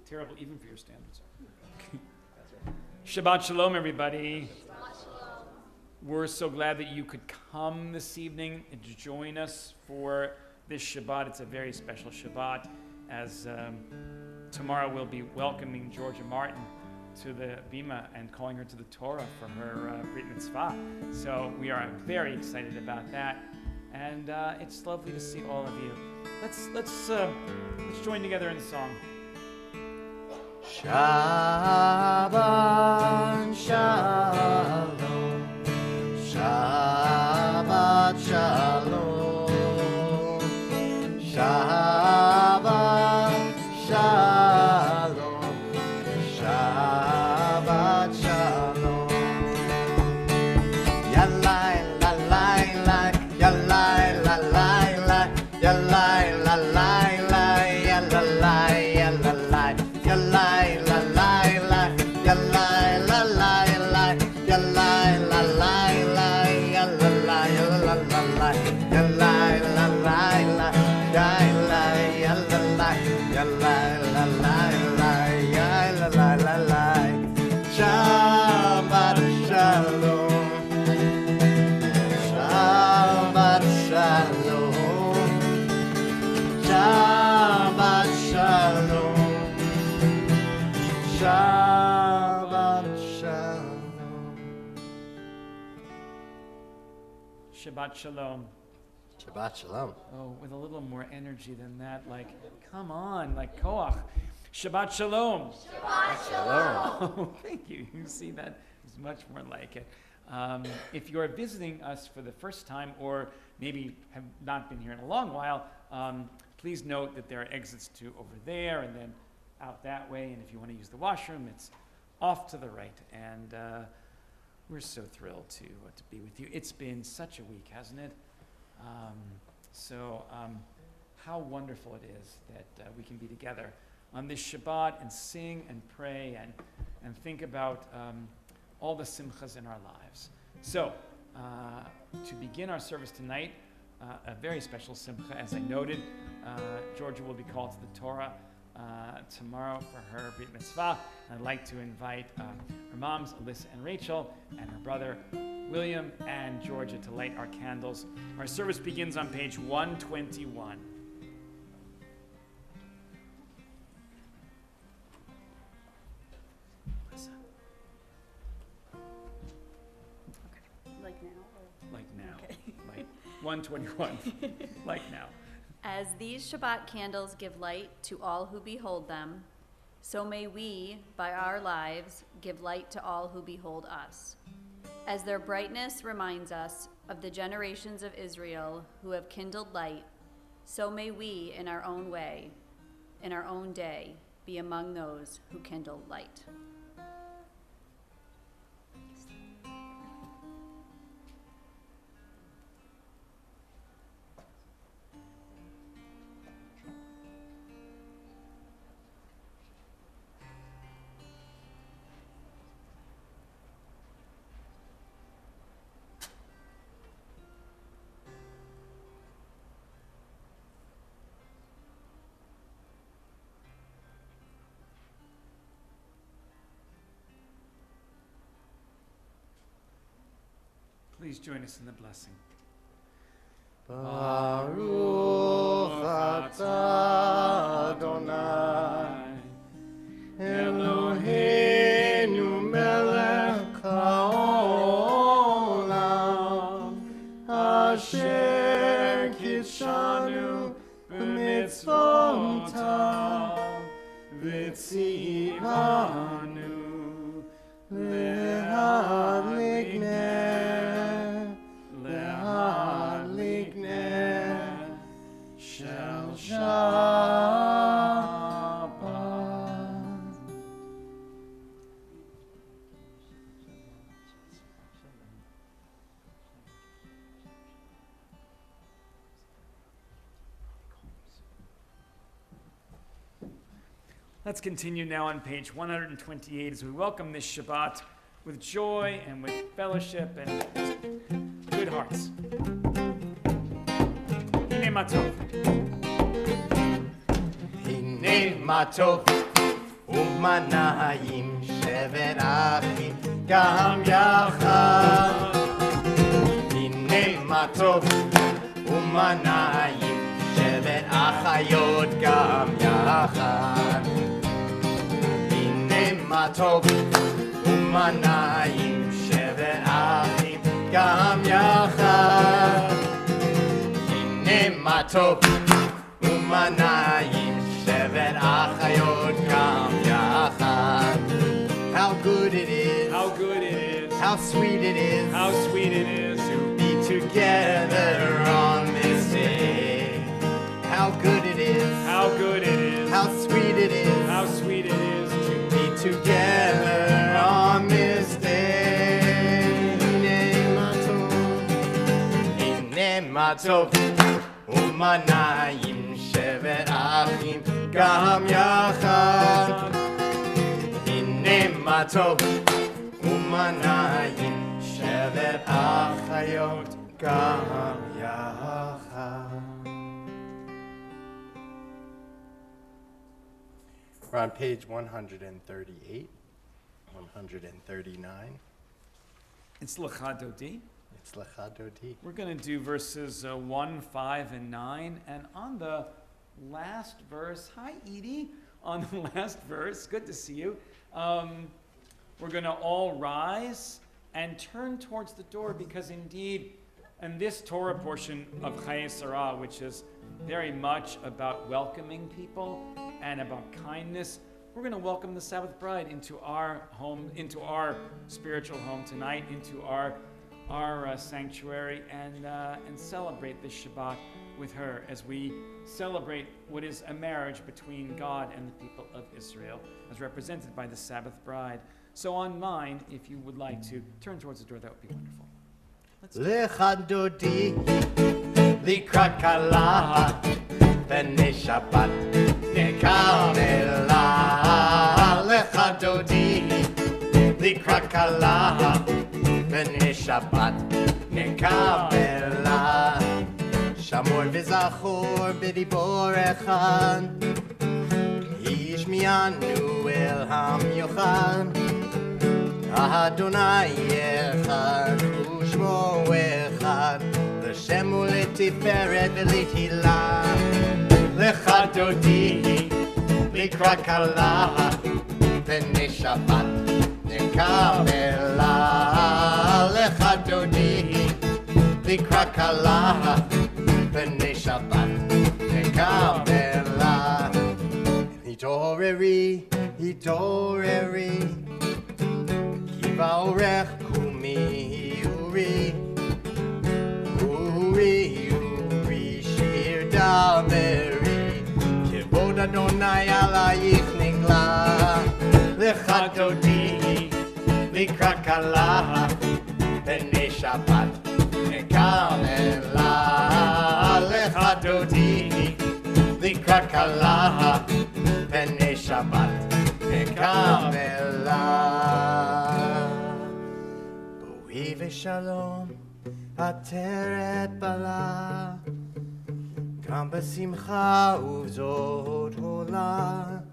terrible even for your standards. Shabbat Shalom, everybody. Shabbat Shalom. We're so glad that you could come this evening and join us for this Shabbat. It's a very special Shabbat, as tomorrow we'll be welcoming Georgia Martin to the Bima and calling her to the Torah for her Brit Mitzvah. So we are very excited about that, and it's lovely to see all of you. Let's join together in song. Shabbat Shalom, Shabbat Shalom, Shabbat Shalom, Shabbat Shalom. Yalai la la la, yalai la la la, yalai la la la, yalai yalai. Yalai la la la, yalai la la la, yalai la la la, yalai la la la, yalai la la la, yalai yalai, yalai la la la, yalai la la. Shabbat Shalom, Shabbat Shalom, Shabbat Shalom. Shabbat Shalom. Shabbat Shalom. Shabbat Shalom. Oh, with a little more energy than that, like, come on, like Koach. Shabbat Shalom. Shabbat Shalom. Oh, thank you. You see, that is much more like it. If you're visiting us for the first time, or maybe have not been here in a long while, please note that there are exits to over there and then out that way, and if you want to use the washroom, it's off to the right. And we're so thrilled to be with you. It's been such a week, hasn't it? How wonderful it is that we can be together on this Shabbat and sing and pray and think about all the simchas in our lives. So, to begin our service tonight, a very special simcha, as I noted. Georgia will be called to the Torah tomorrow for her Brit Mitzvah. I'd like to invite her moms, Alyssa and Rachel, and her brother, William and Georgia, to light our candles. Our service begins on page 121. Alyssa. Okay. Like now? Or? Like now. Okay. Like 121. Like now. As these Shabbat candles give light to all who behold them, so may we, by our lives, give light to all who behold us. As their brightness reminds us of the generations of Israel who have kindled light, so may we, in our own way, in our own day, be among those who kindle light. Please join us in the blessing. Baruch atah Adonai Eloheinu melech haolam asher kitshanu b'mitzvotav v'tzivanu lehadlik Shel Shabbat. Let's continue now on page 128 as we welcome this Shabbat with joy and with fellowship and good hearts. Hine matov. Hine matov ומנעים שבת אחים גם יחד. הנה מה טוב ומנעים שבת אחיות גם יחד. הנה מה טוב ומנעים שבת אחים גם יחד. הנה מה טוב ומנעים שבת אחיות גם יחד. How good it is, How good it is. how sweet it is, How sweet it is. to be together on this day. How good it is, How good it is. how sweet it is, How sweet it is to be together on this day. Hine ma tov umanayim shevet achim gam yachad. Hine ma tov umanayim shevet achayot gam yachad. We're on page 138, 139. It's Lecha Dodi. It's Lecha Dodi. We're going to do verses 1, 5, and 9. And on the last verse, hi Edie, on the last verse, good to see you. We're going to all rise and turn towards the door because indeed, in this Torah portion of Chayei Sarah, which is very much about welcoming people and about kindness, we're going to welcome the Sabbath bride into our home, into our spiritual home tonight, into our sanctuary, and celebrate this Shabbat with her as we celebrate what is a marriage between God and the people of Israel, as represented by the Sabbath bride. So on mine, if you would like to turn towards the door, that would be wonderful. Lecha Dodi likrat kala b'nei Shabbat nekavela. Lecha Dodi likrat kala b'nei Shabbat nekavela. Shamor v'zachor b'dibor echad yishmianu el hamyochad. Adonai echad u'shmo echad l'shem u'letiferet v'lethilah. Lecha Dodi likrat kala b'nei Shabbat nekavela. Lecha Dodi likrat kala b'nei Shabbat nekavela. Hitoreri, hitoreri, Vaorech kumi uri, uri, uri, shir daveri, kivod Adonai alayich nigla. Lecha Dodi likrat kala b'nei Shabbat nekavela. Lecha Dodi likrat kala b'nei Shabbat nekavela. Shalom, ateret bala, gam b'simcha uvzot hola,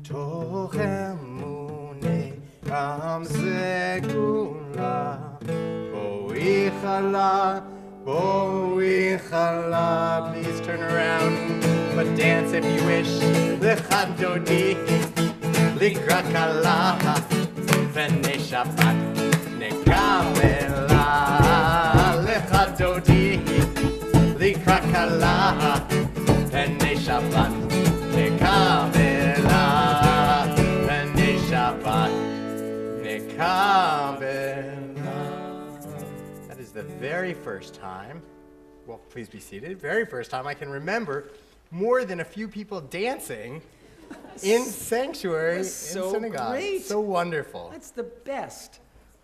toch emune gam zegula, boi chala, boi chala. Please turn around, but dance if you wish. Lecha Dodi likrat kala b'nei Shabbat nekavela. Lecha Dodi likrat kala b'nei Shabbat nekavela. B'nei Shabbat nekavela. That is the very first time, well, please be seated, very first time I can remember more than a few people dancing in sanctuary, in so synagogue. great. So wonderful. That's the best.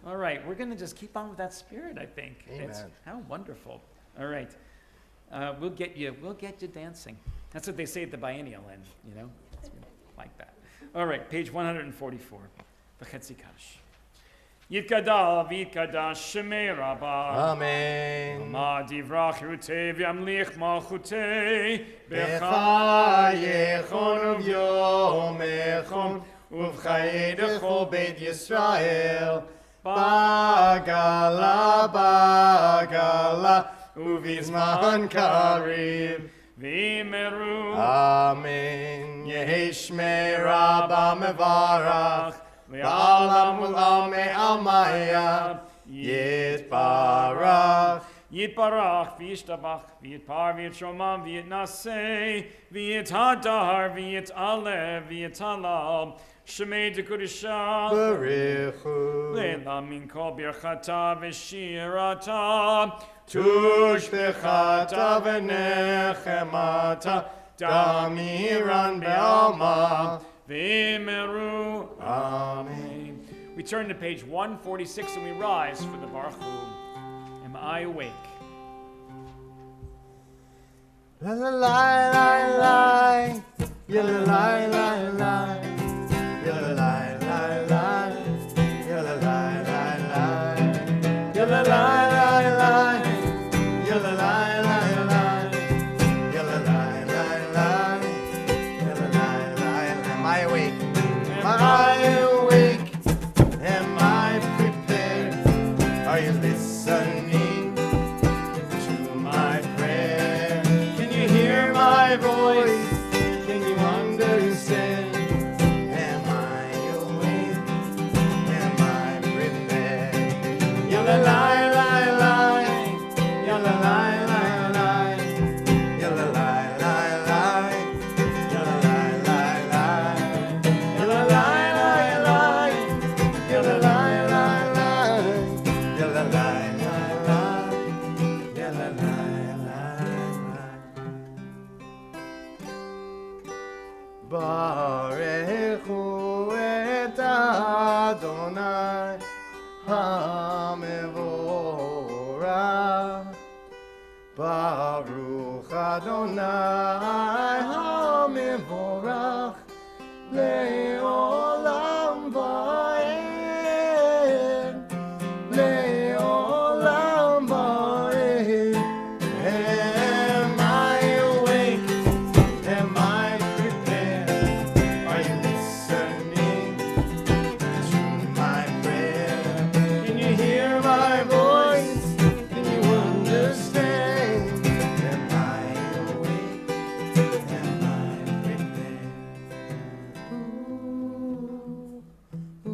All right, we're going to just keep on with that spirit, I think. Amen. How wonderful. All right. We'll get you dancing. That's what they say at the biennial, and it's like that. All right, page 144. V'chetzi kadosh. Yitkadal v'yitkadash shemei Rabbah. Amen. Ma divrach rutei v'yamlich malchutei. Becha yechon uv'yomechon uv'chayedecho beit Yisrael. Bagala, bagala, uvizman kariv. V'imeru. Amen. Yehi shmei Rabbah mevarach. Le'alam u'lam me'almaya. Yitbarach. Yitbarach, v'yishtabach, v'yitpar, v'yitshomam, v'yitnaseh, v'yithadar, v'yitalev, v'yitalal, shemei dekudisha, Barichu. le'la min kol birchata v'shirata, Tushbechata v'nechemata, damiran be'alma. v'meru. Amen. We turn to page 146 and we rise for the Baruch Hu. Am I awake? La la la la la, ya la la la la, ya la la la la, ya la la la la, ya la la la la, ya la la la la, ya la la la la, ya la la la la. Am I awake? Am I awake? Am I prepared? Are you listening to my prayer? Can you hear my voice? Can you understand? Am I awake? Am I prepared? Ya la la la la, ya la la la la, ya la la la la, ya la la la la, ya la la la la, ya la la la la, ya la la la la, ya la la la la. Barechu et Adonai HaMevorach. Baruch Adonai HaMevorach le'olam va'ed, le'olam va'ed. Am I awake? Am I prepared? Are you listening to my prayer? Can you hear my voice? Can you understand? Am I awake? Am I prepared? Ooh, ooh,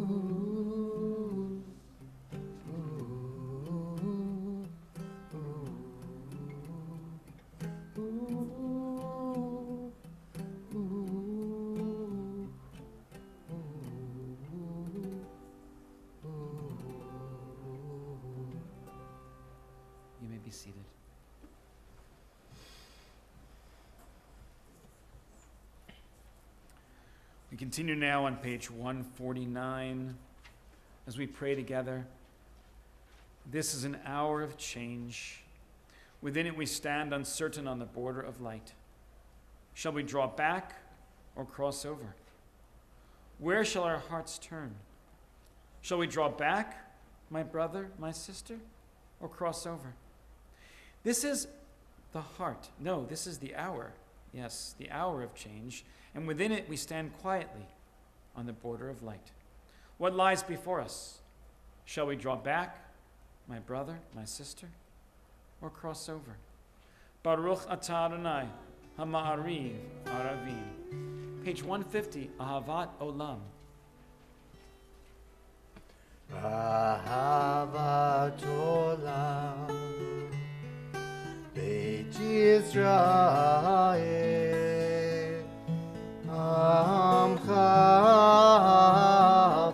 You may be seated. We continue now on page 149 as we pray together. This is an hour of change. Within it we stand uncertain on the border of light. Shall we draw back or cross over? Where shall our hearts turn? Shall we draw back, my brother, my sister, or cross over? This is the heart. No, this is the hour. Yes, the hour of change. And within it we stand quietly on the border of light. What lies before us? Shall we draw back, my brother, my sister, or cross over? Baruch atah Adonai, hama'ariv aravim. Page 150, Ahavat Olam. Ahavat olam, Beit Yisrael, Amcha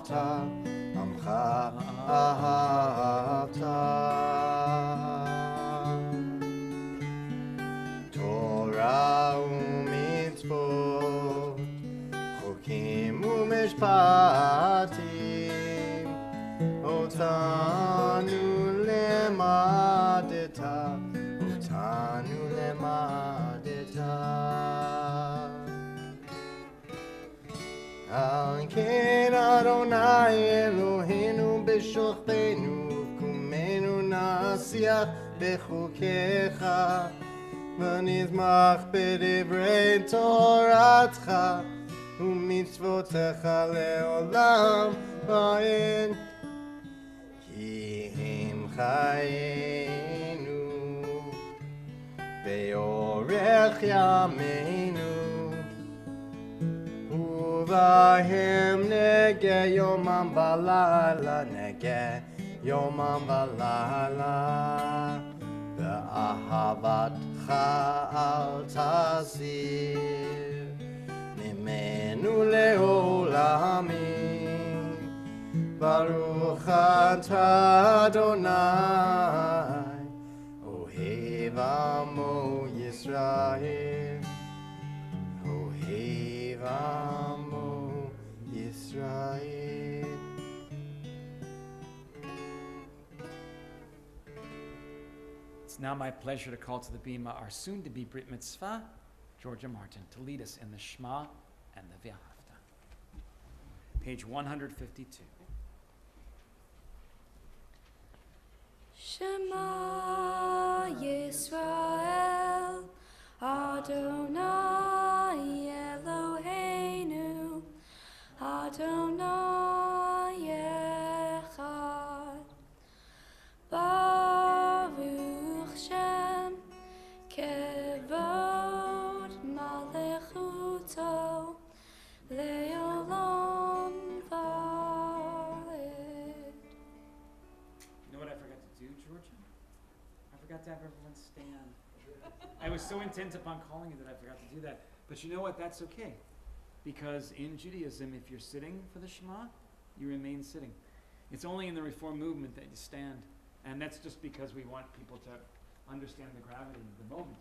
ahavta, Amcha ahavta. Torah u'mitzvot, chokim u'mishpatim, Otanu lemadeta, Otanu lemadeta. Al ken Adonai Eloheinu בשוכבנו ובקומנו נשיח בחוקיך ונזמח בדברי תורתך ומצוותיך לעולם ועד כי הם חיינו באורך ימינו ובהם נגה יומם ולילה נגה יומם ולילה ואהבתך אל תסיר ממנו לעולמים ברוך אתה אדוני אוהב עמו ישראל אוהב עמו ישראל. It's now my pleasure to call to the bima our soon-to-be Brit Mitzvah, Georgia Martin, to lead us in the Shema and the V'ahavta. Page 152. Shema Yisrael, Adonai Eloheinu, Adonai Echad. Baruch Shem, Kevod Malechuto, Le'olam Va'ed. You know what I forgot to do, Georgia? I forgot to have everyone stand. I was so intent upon calling you that I forgot to do that. But you know what? That's okay. Because in Judaism, if you're sitting for the Shema, you remain sitting. It's only in the Reform movement that you stand. And that's just because we want people to understand the gravity of the moment.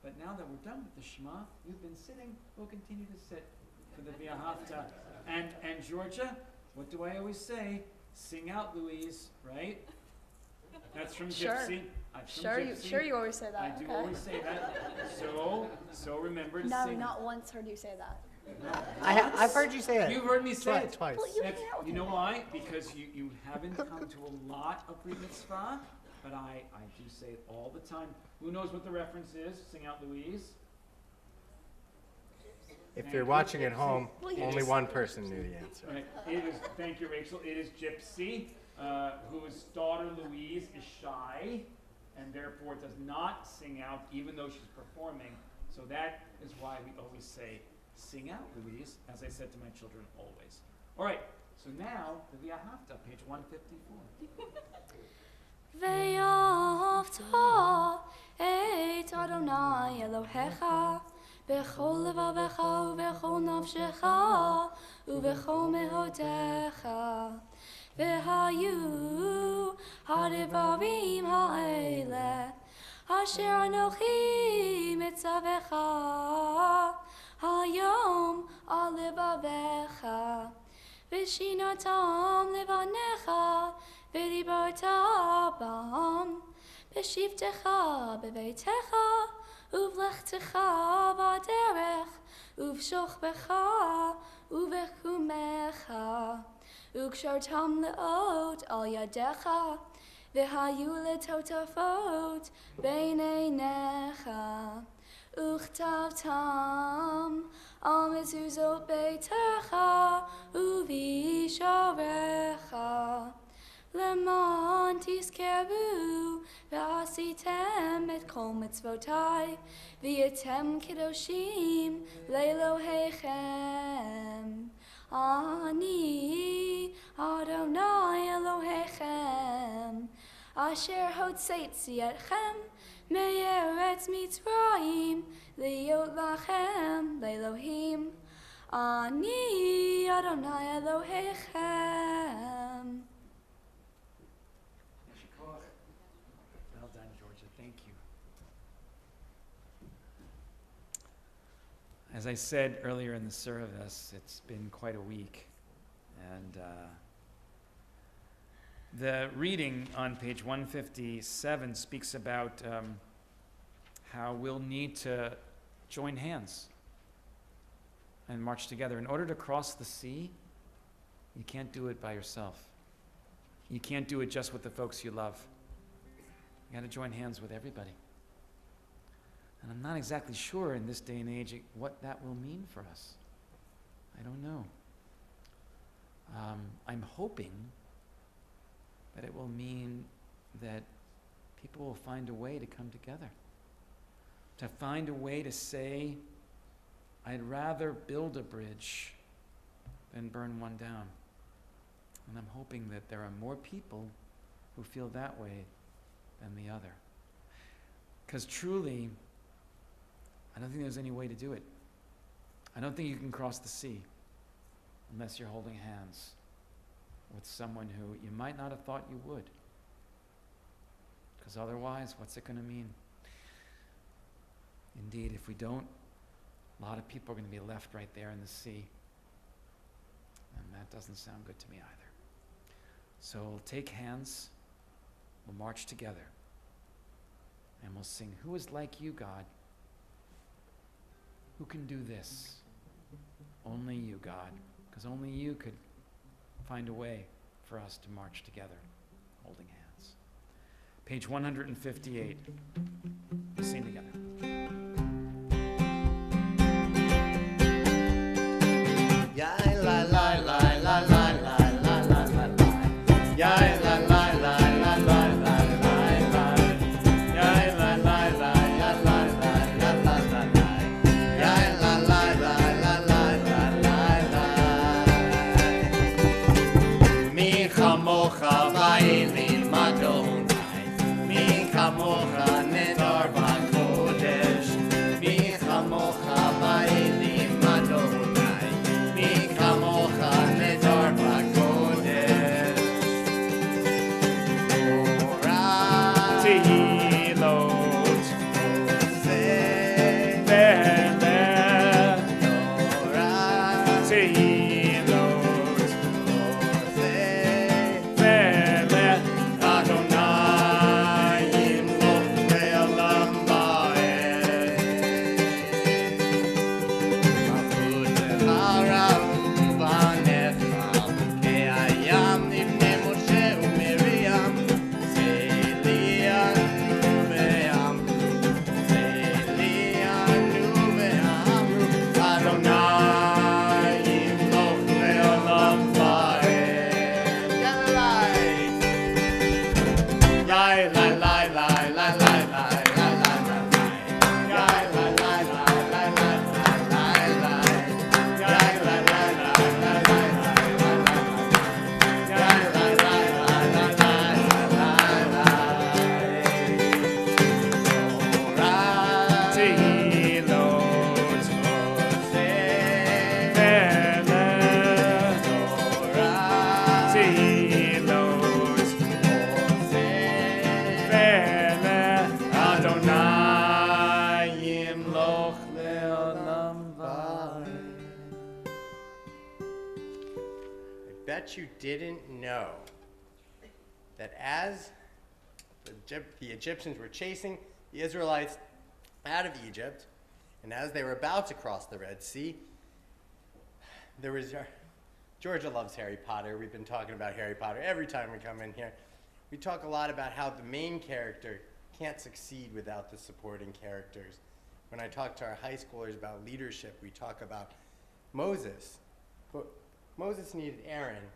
But now that we're done with the Shema, you've been sitting, we'll continue to sit for the V'ahavta. And Georgia, what do I always say? Sing out, Louise, right? That's from Sure. Gypsy. Sure you always say that. I do always say that. So remember to No, sing. not once heard you say that. I've heard you say it. You've heard me say it. Twice. Well, you That's- hang out with you me. know why? Because you haven't come to a lot of Brit Mitzvah, but I do say it all the time. Who knows what the reference is? Sing out, Louise. If you're watching at home, Well, you only just- one person knew the answer. Right. It is. Thank you, Rachel. It is Gypsy, whose daughter Louise is shy, and therefore does not sing out, even though she's performing. So that is why we always say, "Sing out, Louise," as I said to my children always. All right. So now the V'ahavta, page 154. Ve'ahavta et Adonai Elohecha b'chol levavecha u'b'chol nafshecha u'b'chol mehotecha v'hayu ha'devarim ha'ele asher anochi mitzavecha hayom al levavecha v'shinatam levanecha v'dibarta bam b'shivtecha b'beitecha uvlechtecha b'derech uvshochbecha uvekumecha ukshartam leot al yadecha v'hayu letotafot b'neinecha Uchtavtam al mezuzot beitecha uvisharecha Leman tiskeru v'asitem et kol mitzvotai v'yetem kedoshim le'elohechem Ani Adonai Elohechem Asher hotzeitzi etchem Me'eretz Mitzrayim Liot lachem Le'elohim Ani Adonai Elohechem. Well done, Georgia. Thank you. As I said earlier in the service, it's been quite a week. And the reading on page 157 speaks about how we'll need to join hands and march together. In order to cross the sea, you can't do it by yourself. You can't do it just with the folks you love. You got to join hands with everybody. And I'm not exactly sure in this day and age what that will mean for us. I don't know. I'm hoping that it will mean that people will find a way to come together, to find a way to say, I'd rather build a bridge than burn one down. And I'm hoping that there are more people who feel that way than the other. Because truly, I don't think there's any way to do it. I don't think you can cross the sea unless you're holding hands with someone who you might not have thought you would. Because otherwise, what's it going to mean? Indeed, if we don't, a lot of people are going to be left right there in the sea. And that doesn't sound good to me either. So we'll take hands, we'll march together, and we'll sing, "Who is like you, God? Who can do this? Only you, God." Because only you could find a way for us to march together, holding hands. Page 158. We sing together. Ya la la la la la la la la la la. Ya la la la la la la la la. Ya la la la la la la la la la. Ya la la la la la la la la. Mi chamocha va'elim Adonai. Mi chamocha nedar b'kodesh. Mi chamocha va'elim Adonai. Mi chamocha nedar b'kodesh. Torah Tehilot, Oseh Beleh, Torah Tehilot, Oseh Beleh, Adonai yimloch le'olam va'ed. Malchutecha ra'u v'necha ke'ayam lifnei Moshe u'Miriam. Seili anu ve'amru, Seili anu ve'amru, Adonai yimloch le'olam va'ed. Yalai. Yai lai lai lai lai lai lai lai lai lai. Yai lai lai lai lai lai lai lai lai. Yai lai lai lai lai lai lai lai lai. Yai lai lai lai lai lai lai lai. Torah Tehilot, Oseh Beleh, Torah Tehilot, Oseh Beleh, Adonai yimloch le'olam va'ed. I bet you didn't know that as the Egyptians were chasing the Israelites out of Egypt, and as they were about to cross the Red Sea, there was Georgia loves Harry Potter. We've been talking about Harry Potter every time we come in here. We talk a lot about how the main character can't succeed without the supporting characters. When I talk to our high schoolers about leadership, we talk about Moses. But Moses needed Aaron,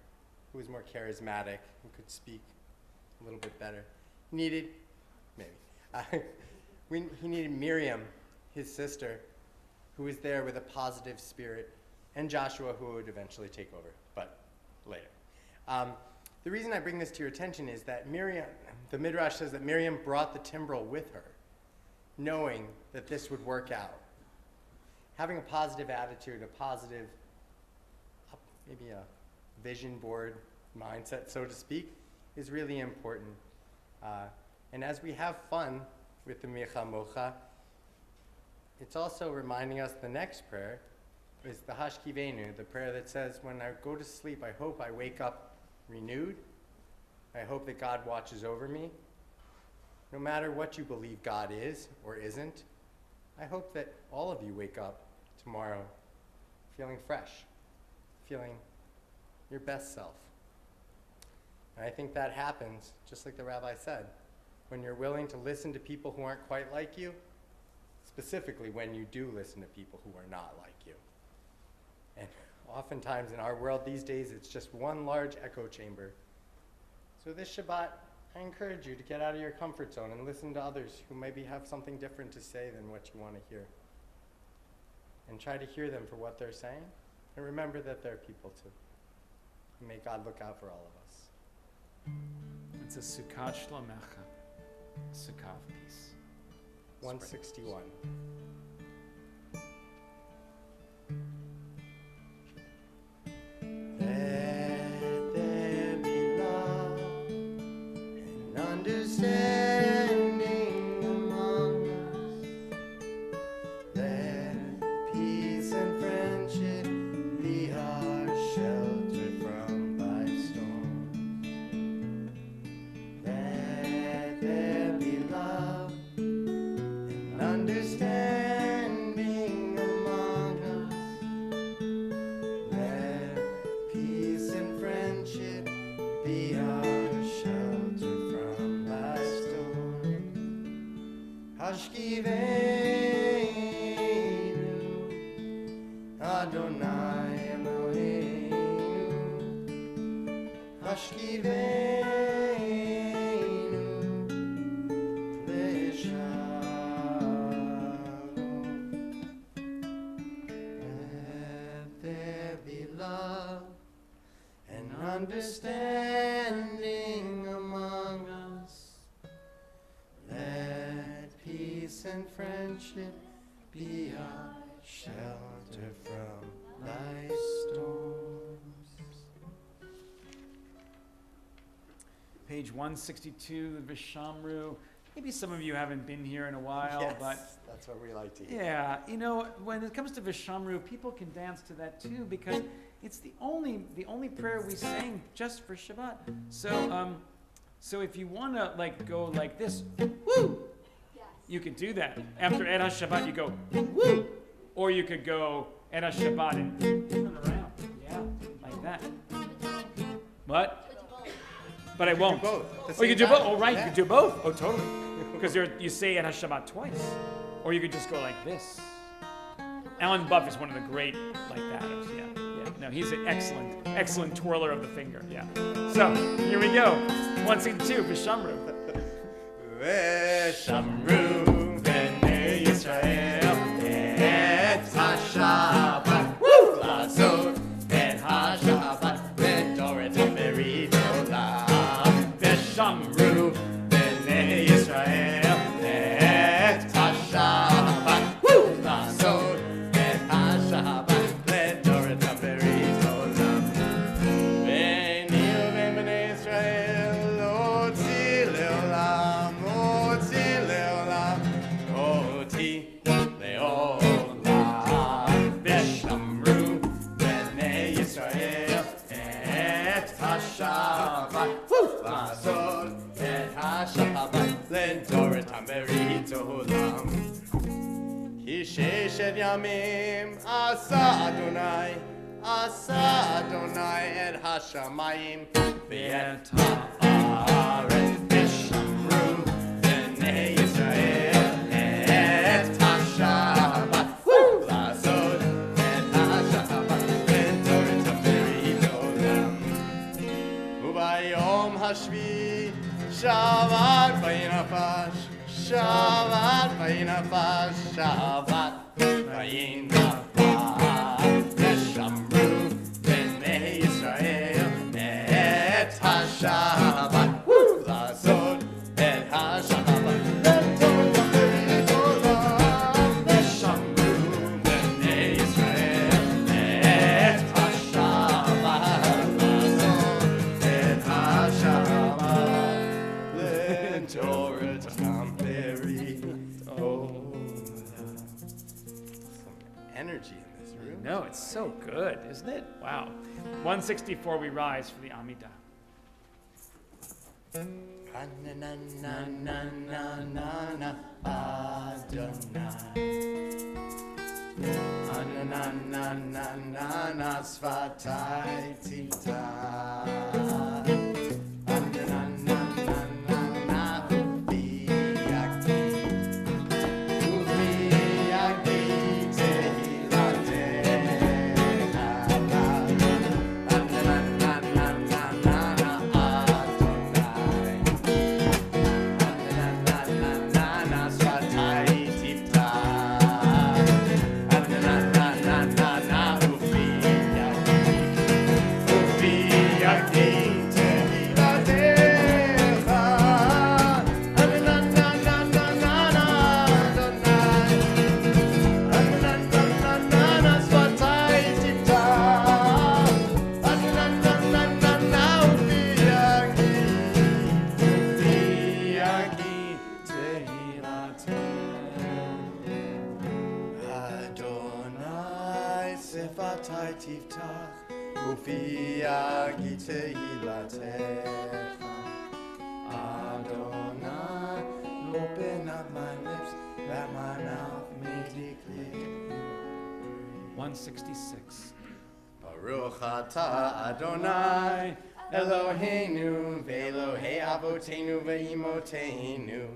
who was more charismatic, who could speak a little bit better. He needed Miriam, his sister, who was there with a positive spirit, and Joshua, who would eventually take over, but later. The reason I bring this to your attention is that Miriam, the Midrash says that Miriam brought the timbrel with her, knowing that this would work out. Having a positive attitude, a positive, maybe a vision board mindset, so to speak, is really important. And as we have fun with the Mi Chamocha, it's also reminding us the next prayer is the Hashkivenu, the prayer that says, when I go to sleep, I hope I wake up renewed. I hope that God watches over me. No matter what you believe God is or isn't, I hope that all of you wake up tomorrow feeling fresh, feeling your best self. And I think that happens, just like the rabbi said, when you're willing to listen to people who aren't quite like you, specifically when you do listen to people who are not like you. And oftentimes in our world these days, it's just one large echo chamber. So this Shabbat, I encourage you to get out of your comfort zone and listen to others who maybe have something different to say than what you want to hear. And try to hear them for what they're saying. And remember that they're people too. And may God look out for all of us. It's a Sukkot Shlomecha, a Sukkah of peace. 161. Let there be love and understanding among us. Let peace and friendship be our shelter from life's storms. Let there be love and understanding among us. Let peace and friendship be our shelter from life's storms. Hashkiveinu, Adonai Eloheinu. Hashkiveinu, Leshalom. Let there be love and understanding among us. Let peace and friendship be our shelter from life's storms. Page 162, the Vishamru. Maybe some of you haven't been here in a while, Yes, but that's what we like to hear. yeah, you know, when it comes to Vishamru, people can dance to that too because it's the only prayer we sang just for Shabbat. So so if you want to like go like this, woo, you could do that. After Ed HaShabbat, you go woo, or you could go Ed HaShabbat and turn around, yeah, like that. What? But I won't. both at the Oh, you same can do both. time. Oh, right, Yeah. you can do both. Oh, totally. Because you say Ed HaShabbat twice, or you could just go like this. Alan Buff is one of the great like batters. Yeah, yeah. No, he's an excellent twirler of the finger. Yeah. So here we go. 162 for Shamru. Veshamru b'nei Yisrael et HaShabbat lazot et HaShabbat v'doret ha'merit olam. Veshamru b'nei Yisrael et HaShabbat lazot et HaShabbat v'doret ha'merit olam. V'ni u'v'nei Yisrael oti le'olam, oti le'olam, oti le'olam. V'shamru b'nei Yisrael et HaShabbat lazot et HaShabbat le'doret ha'merit olam. Ki sheshet yamim asa Adonai et hashamayim ve'et ha'aretz. V'shamru b'nei Yisrael et HaShabbat lazot et HaShabbat le'doret ha'merit olam. Ubayom hashvi Shabbat vayinafash, Shabbat vayinafash, Shabbat vayinafash. Veshamru b'nei Yisrael et HaShabbat lazot et HaShabbat le'doret ha'merit olam. Veshamru b'nei Yisrael et HaShabbat lazot et HaShabbat le'doret ha'merit olam. Some energy in this room. No, it's so good, isn't it? Wow. 164, we rise for the Amidah. Ananananana Adonai. Ananananana Svatai Tita. Shafatai tiftach, Ufiagi tehilatecha. Adonai, open up my lips, that my mouth may declare. 166. Baruch atah Adonai, Eloheinu, ve'Elohei avotenu ve'imotenu,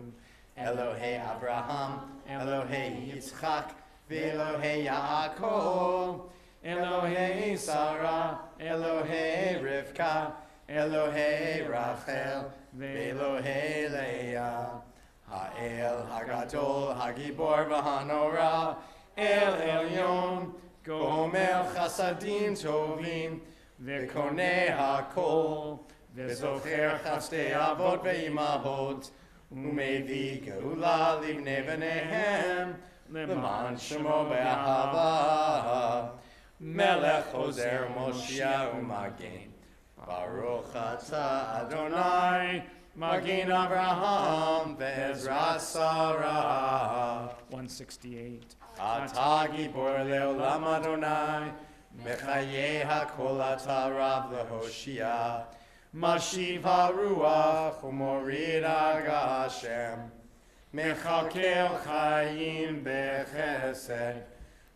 Elohei Abraham, Elohei Yitzchak, ve'Elohei Yaakov, Elohei Sarah, Elohei Rivka, Elohei Rachel, ve'Elohei Leah, Ha'el Hagadol, Hagibor v'Hanora, El Elyon, Gomer Chasadim Tovim, Ve'Konei HaKol, Ve'Zocher Chastei Avot ve'Imahot, U'Mevi Geula Livnei B'neihem, Leman Shemo Be'ahava, Melech Hozer Moshiach U'Magen, Baruch atah Adonai, Magen Avraham, Ve'Ezras Sarah. 168. Atah Gibor Le'olam Adonai, Mechayeh HaKol atah Rav Lehoshia, Mashiv HaRuach U'Morid Aga Hashem, Mechakel Chayim Bechesed,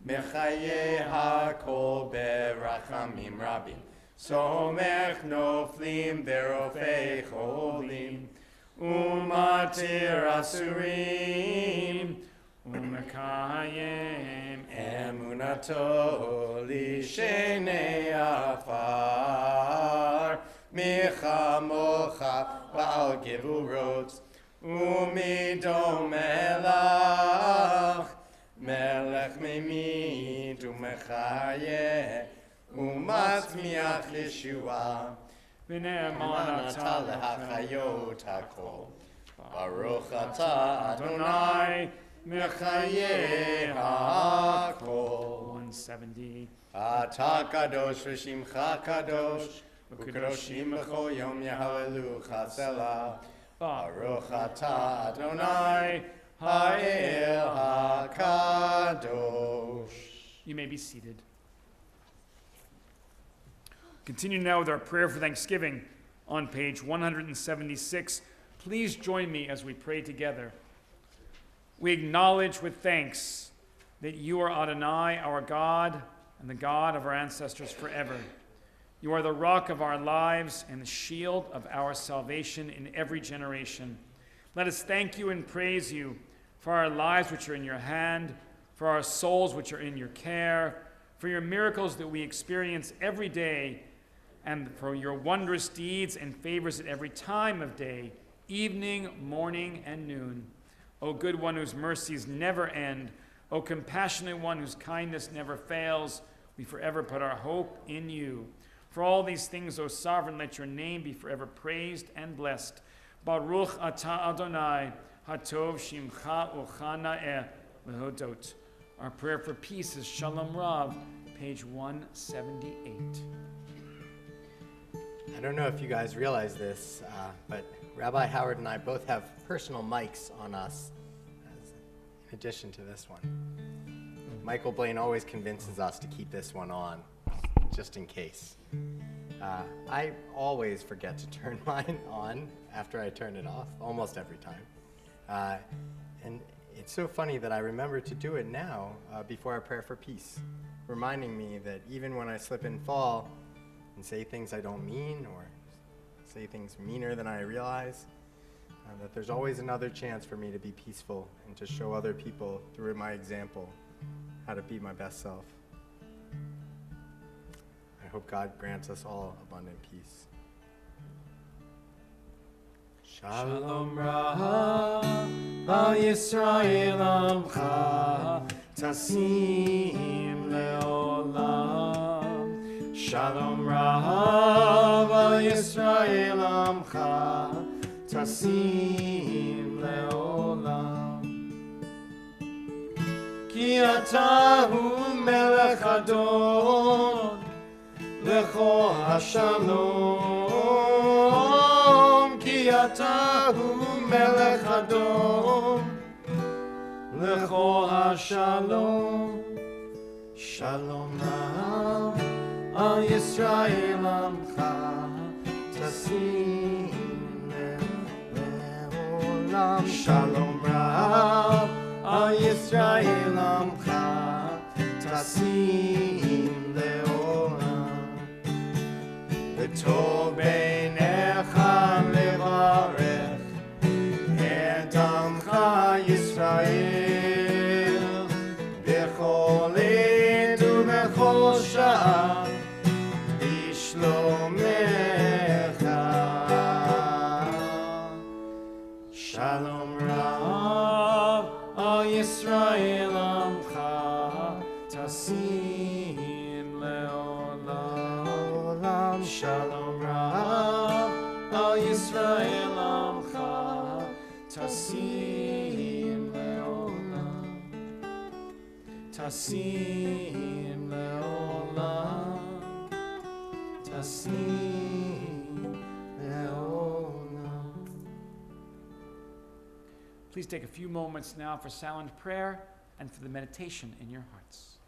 Mechayeh HaKol Berachamim Rabim, Somech Noflim Berofei Cholim, Umatir Asurim, Umekayem Emunato Lishenei Afar, Michamocha Baal Gevurot, Umidom Melach, Melech Memid Umechayeh, Umatmiach Yeshua, V'ne'emanata lehachayot hakol, Baruch atah Adonai, Mechayeh hakol. 170. Atah kadosh v'shimcha kadosh, u'kadoshim b'chol yom yahalelucha selah. Baruch atah Adonai, ha'el hakadosh. You may be seated. Continue now with our prayer for Thanksgiving on page 176. Please join me as we pray together. We acknowledge with thanks that you are Adonai, our God, and the God of our ancestors forever. You are the rock of our lives and the shield of our salvation in every generation. Let us thank you and praise you for our lives which are in your hand, for our souls which are in your care, for your miracles that we experience every day, and for your wondrous deeds and favors at every time of day, evening, morning, and noon. O good one whose mercies never end, O compassionate one whose kindness never fails, we forever put our hope in you. For all these things, O sovereign, let your name be forever praised and blessed. Baruch atah Adonai, hatov shimcha uchana'eh lehodot. Our prayer for peace is Shalom Rav, page 178. I don't know if you guys realize this, but Rabbi Howard and I both have personal mics on us, in addition to this one. Michael Blaine always convinces us to keep this one on, just in case. I always forget to turn mine on after I turn it off, almost every time. And it's so funny that I remember to do it now before our prayer for peace, reminding me that even when I slip and fall and say things I don't mean, or say things meaner than I realize, that there's always another chance for me to be peaceful and to show other people through my example how to be my best self. I hope God grants us all abundant peace. Shalom Rav al Yisrael Amcha Tasim Leolam. Shalom Rav al Yisrael Amcha Tasim Leolam. Ki atahu melech adon Lecho hashalom, ki atahu melech adon, lecho hashalom. Shalom Rav al Yisrael Amcha Tasim Le'olam. Shalom Rav al Yisrael Amcha Tasim Le'olam. V'tov beinecha levarech et Amcha Yisrael b'chol עת ובכל שעה בשלומך. Shalom Rav al Yisrael Amcha Tasim Le'olam. Shalom Rav al Yisrael Amcha Tasim Le'olam. Tasim Le'olam. Tasim Le'olam. Please take a few moments now for silent prayer and for the meditation in your hearts.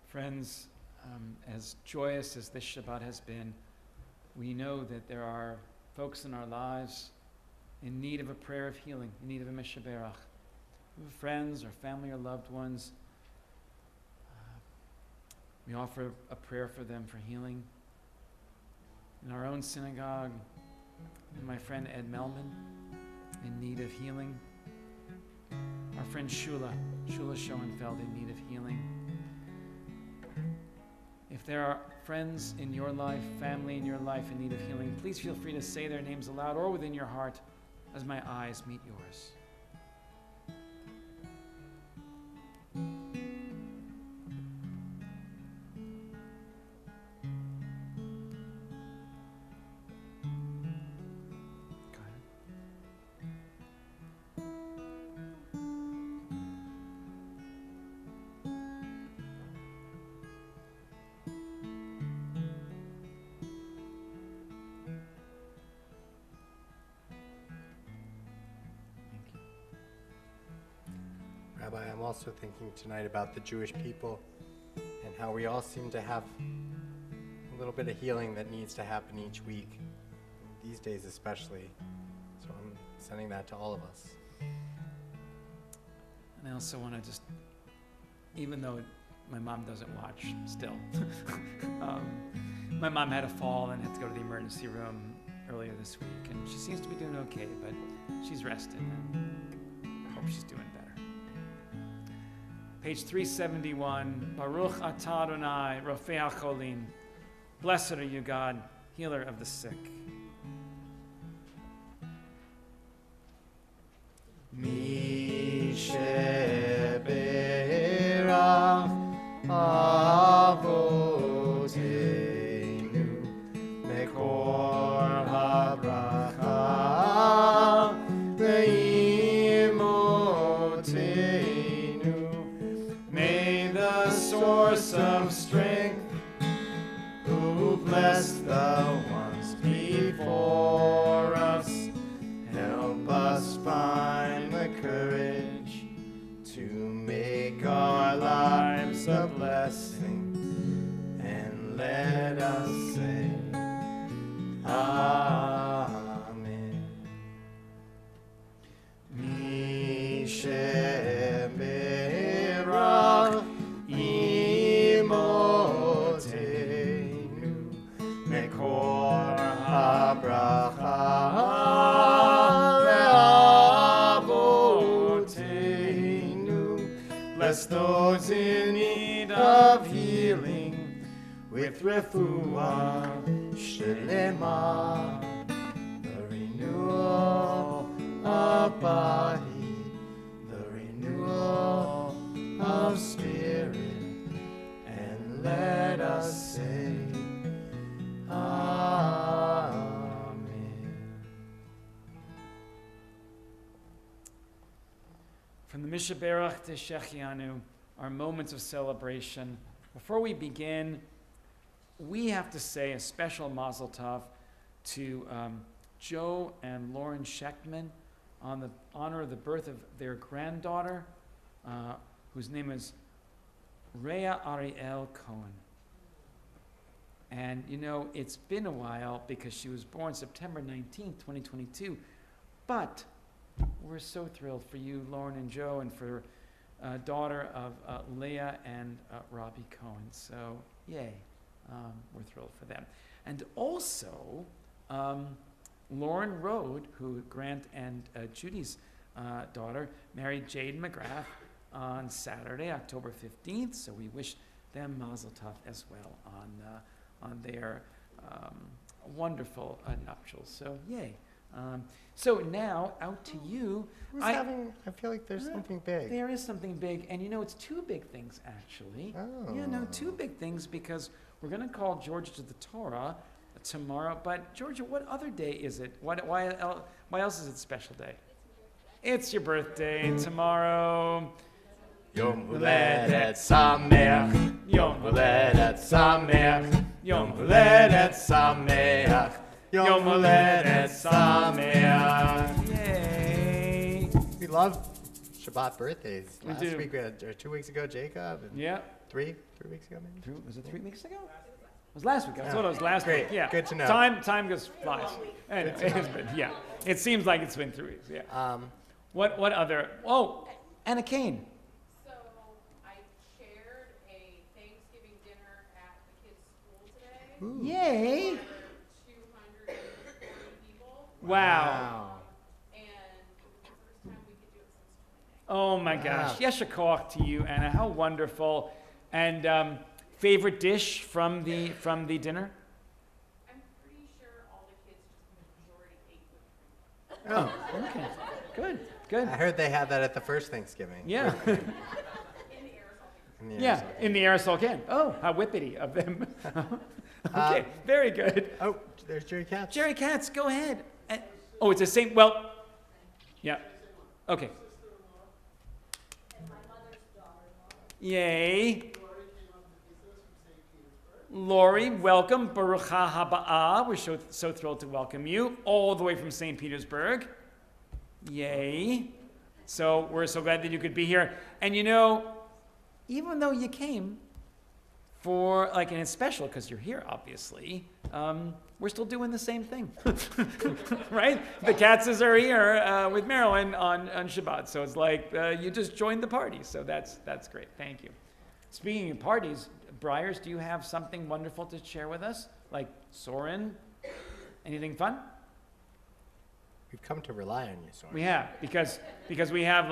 Friends, as joyous as this Shabbat has been, we know that there are folks in our lives in need of a prayer of healing, in need of a mishaberach. Friends or family or loved ones, we offer a prayer for them for healing. In our own synagogue, my friend Ed Melman, in need of healing. Our friend Shula Schoenfeld, in need of healing. If there are friends in your life, family in your life in need of healing, please feel free to say their names aloud or within your heart as my eyes meet yours. Go ahead. Thank you. Rabbi, I'm also thinking tonight about the Jewish people and how we all seem to have a little bit of healing that needs to happen each week, these days especially. So I'm sending that to all of us. And I also want to just, even though my mom doesn't watch still, my mom had a fall and had to go to the emergency room earlier this week, and she seems to be doing okay, but she's rested, and I hope she's doing better. Page 371, Baruch atah Adonai, Rofei HaCholim. Blessed are you, God, healer of the sick. Mi sheberach avoteinu mekor habracha ve'imotenu. May the source of strength, who blessed the ones before us, help us find the courage to make our lives a blessing, and let us say Amen. Mi sheberach imotenu mekor habracha ve'avotenu. Bless those in need of healing with refuah shlema, the renewal of body, the renewal of spirit, and let us say Amen. From the Mishaberach to Shechianu, our moments of celebration. Before we begin, we have to say a special mazel tov to Joe and Lauren Schechtman on the honor of the birth of their granddaughter, whose name is Rhea Ariel Cohen. And you know, it's been a while because she was born September 19th, 2022. But we're so thrilled for you, Lauren and Joe, and for daughter of Leah and Robbie Cohen. So, yay. We're thrilled for them. And also, Lauren Rode, who Grant and Judy's daughter, married Jade McGrath on Saturday, October 15th. So we wish them mazel tov as well on their wonderful nuptials. So yay. So now out to you. I feel like there's something big. There is something big, and you know, it's two big things actually. Oh. Yeah, no, two big things, because we're going to call Georgia to the Torah tomorrow. But Georgia, what other day is it? Why else is it a special day? It's your birthday tomorrow. Yom Huledet Sameach, Yom Huledet Sameach, Yom Huledet Sameach, Yom Huledet Sameach. Yay! We love Shabbat birthdays. We Last do. week we had, or 2 weeks ago, Jacob. And Yeah. 3 weeks ago, maybe? Was it 3 weeks ago? It was last week. I thought it was last Great. week. Yeah. Good to know. Time goes flies. Anyway, it's been, yeah. It seems like it's been 3 weeks. Yeah. What other? Oh, Anna Kane. So I chaired a Thanksgiving dinner at the kids' school today. Yay! For 240 people. Wow. And it was the first time we could do it since 2019. Oh my gosh. Yesha koach to you, Anna. How wonderful. And favorite dish from the dinner? I'm pretty sure all the kids just majority ate whipped cream. Oh, okay. Good. I heard they had that at the first Thanksgiving. Yeah. In the aerosol can. Yeah, in the aerosol can. Oh, how whippity of them. Okay, very good. Oh, there's Jerry Katz. Jerry Katz, go ahead. Oh, it's the same. Well, yeah. Okay. Yay. Lori, welcome. Barucha haba'ah. We're so thrilled to welcome you all the way from St. Petersburg. Yay. So we're so glad that you could be here. And you know, even though you came for and it's special because you're here, obviously, we're still doing the same thing, right? The Katzes are here with Marilyn on Shabbat. So it's like you just joined the party. So that's great. Thank you. Speaking of parties, Briars, do you have something wonderful to share with us? Like Soren? Anything fun? We've come to rely on you, Soren. We have, because we have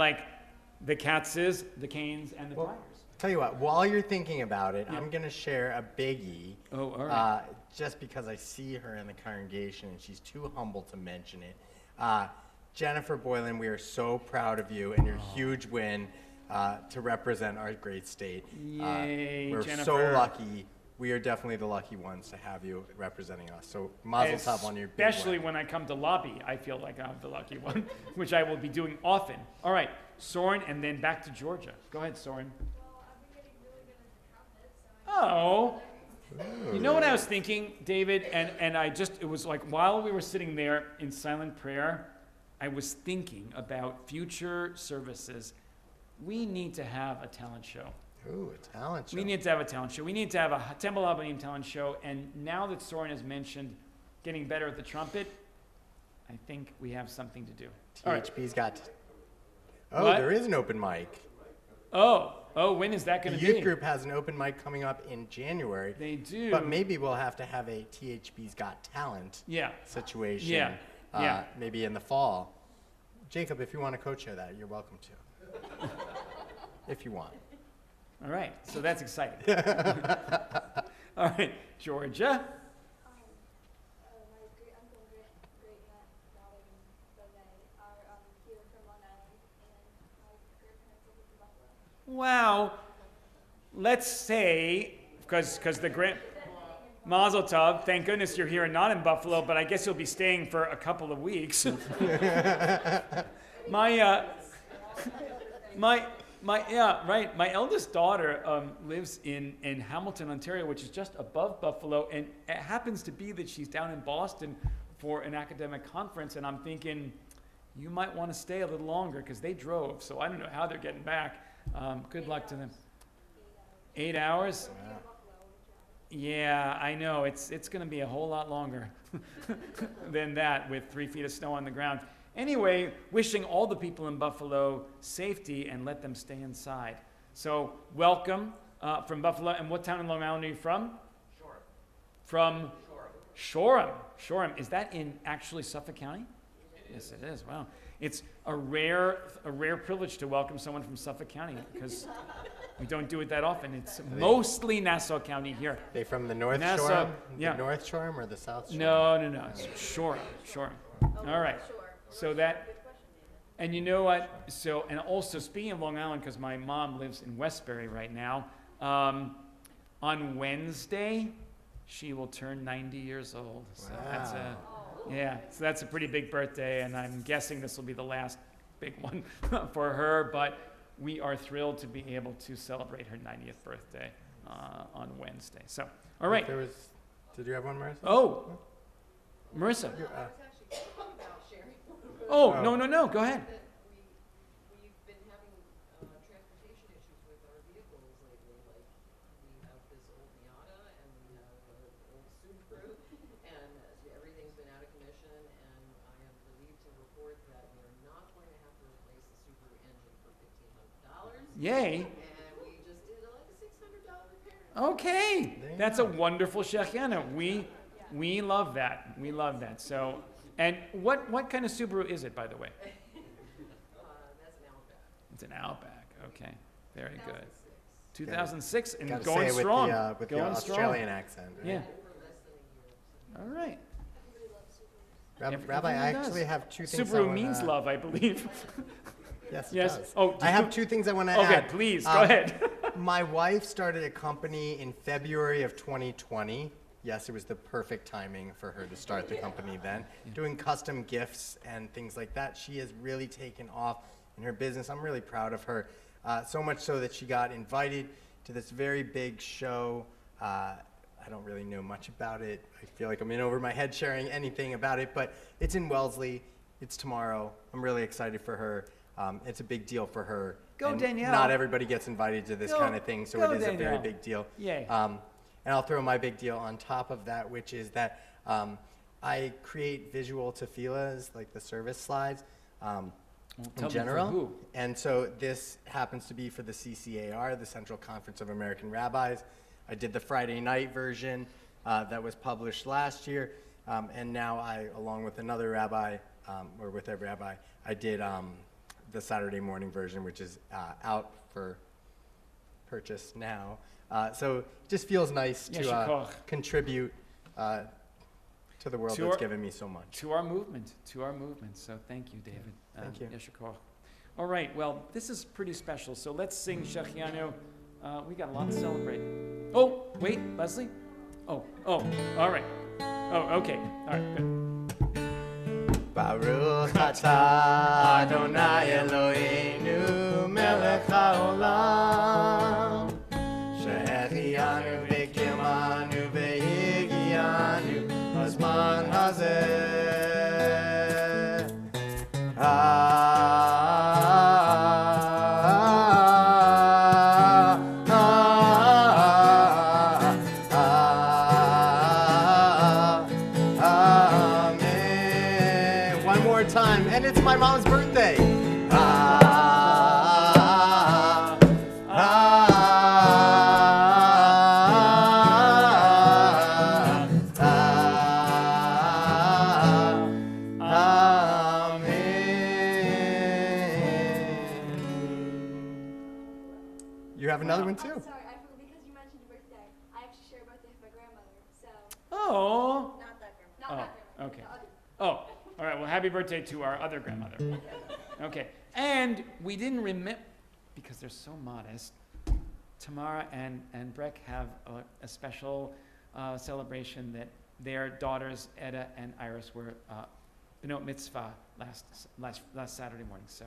the Katzes, the Canes, and the Briars. Tell you what, while you're thinking about it, I'm going to share a biggie. Oh, all right. Just because I see her in the congregation and she's too humble to mention it. Jennifer Boylan, we are so proud of you and your huge win to represent our great state. Yay, we're Jennifer. so lucky. We are definitely the lucky ones to have you representing us. So mazel tov on your big win. Especially when I come to lobby, I feel like I'm the lucky one, which I will be doing often. All right, Soren, and then back to Georgia. Go ahead, Soren. Oh, you know what I was thinking, David? And it was like while we were sitting there in silent prayer, I was thinking about future services. We need to have a talent show. Ooh, a talent show. We need to have a talent show. We need to have a Temple Habanim talent show. And now that Soren has mentioned getting better at the trumpet, I think we have something to do. THP's got. Oh, What? there is an open mic. Oh, when is that going The to be? youth group has an open mic coming up in January. They do. But maybe we'll have to have a THP's Got Talent Yeah. situation. Yeah. Maybe in the fall. Jacob, if you want to co-chair that, you're welcome to. If you want. All right. So that's exciting. All right. Georgia. My great uncle and great aunt, daughter, and brother are here from Long Island, and my grandparents live in Buffalo. Wow. Let's say, because the grand Mazel Tov, thank goodness you're here and not in Buffalo, but I guess you'll be staying for a couple of weeks. My eldest daughter lives in Hamilton, Ontario, which is just above Buffalo, and it happens to be that she's down in Boston for an academic conference, and I'm thinking you might want to stay a little longer because they drove, so I don't know how they're getting back. Good luck to them. 8 hours? Yeah, I know. It's going to be a whole lot longer than that with 3 feet of snow on the ground. Anyway, wishing all the people in Buffalo safety and let them stay inside. So welcome from Buffalo. And what town in Long Island are you from? Shoreham. From? Shoreham. Shoreham. Is that in actually Suffolk County? Yes, it is. Wow. It's a rare privilege to welcome someone from Suffolk County because we don't do it that often. It's mostly Nassau County here. They from the North Nassau, Shore? yeah. The North Shore or the South Shore? No. It's Shoreham. All right. So that, and you know what? So, and also speaking of Long Island, because my mom lives in Westbury right now, on Wednesday, she will turn 90 years old. So that's a pretty big birthday, and I'm guessing this will be the last big one for her, but we are thrilled to be able to celebrate her 90th birthday on Wednesday. So, all right. Did you have one, Marissa? Oh, Marissa. No, go ahead. We've been having transportation issues with our vehicles lately, like this old Miata, and we have an old Subaru, and everything's been out of commission, and I am relieved to report that we're not going to have to replace the Subaru engine for $1,500. Yay. And we just did like a $600 repair. Okay. There you That's go. a wonderful Shechiana. We love that. We love that. So, and what kind of Subaru is it, by the way? That's an Outback. It's an Outback. Okay. Very good. 2006. 2006 and Gotta going say it with strong. with the going strong. Australian accent. Right? Yeah. For less than a year. So. All right. Everybody loves Subarus. Rabbi, I Everyone does. actually have two things. I Subaru wanna- means love, I believe. Yes, it Yes. does. Oh, I did have you- two things I want to Okay, add. please go Um, ahead. My wife started a company in February of 2020. Yes, it was the perfect timing for her to start the company then. Doing custom gifts and things like that. She has really taken off in her business. I'm really proud of her. So much so that she got invited to this very big show. I don't really know much about it. I feel like I'm in over my head sharing anything about it, but it's in Wellesley. It's tomorrow. I'm really excited for her. It's a big deal for her. Go, and Danielle. Not everybody gets invited to this Go- kind of thing, so go, it is a very Danielle. big deal. Yay. And I'll throw my big deal on top of that, which is that I create visual tefillas, like the service slides, Well, tell in me for general. who. And so this happens to be for the CCAR, the Central Conference of American Rabbis. I did the Friday night version that was published last year, and now I, along with another rabbi, or with a rabbi, I did the Saturday morning version, which is out for purchase now. So it just feels nice Yes, to Shikoch. contribute to the world To that's our- given me so much. To our movement. So thank you, David. Thank you. Yeshar koach. All right, well, this is pretty special. So let's sing Shechianu. We got a lot to celebrate. Oh, wait, Leslie? Oh, all right. Oh, okay. All right, good. Baruch atah Adonai Eloheinu melech haolam שהחיינו וקיימנו והגיענו בזמן הזה. Amen. One more time, and it's my mom's birthday. You have another one I'm too. sorry, I forgot because you mentioned your birthday. I actually share a birthday with my grandmother, so Oh. not that grandmother. Oh, Not that grandmother. okay. The other. Oh, all right. Well, happy birthday to our other grandmother. Okay. And we didn't remember, because they're so modest, Tamara and Breck have a special celebration that their daughters, Etta and Iris, were Benot Mitzvah last Saturday morning. So,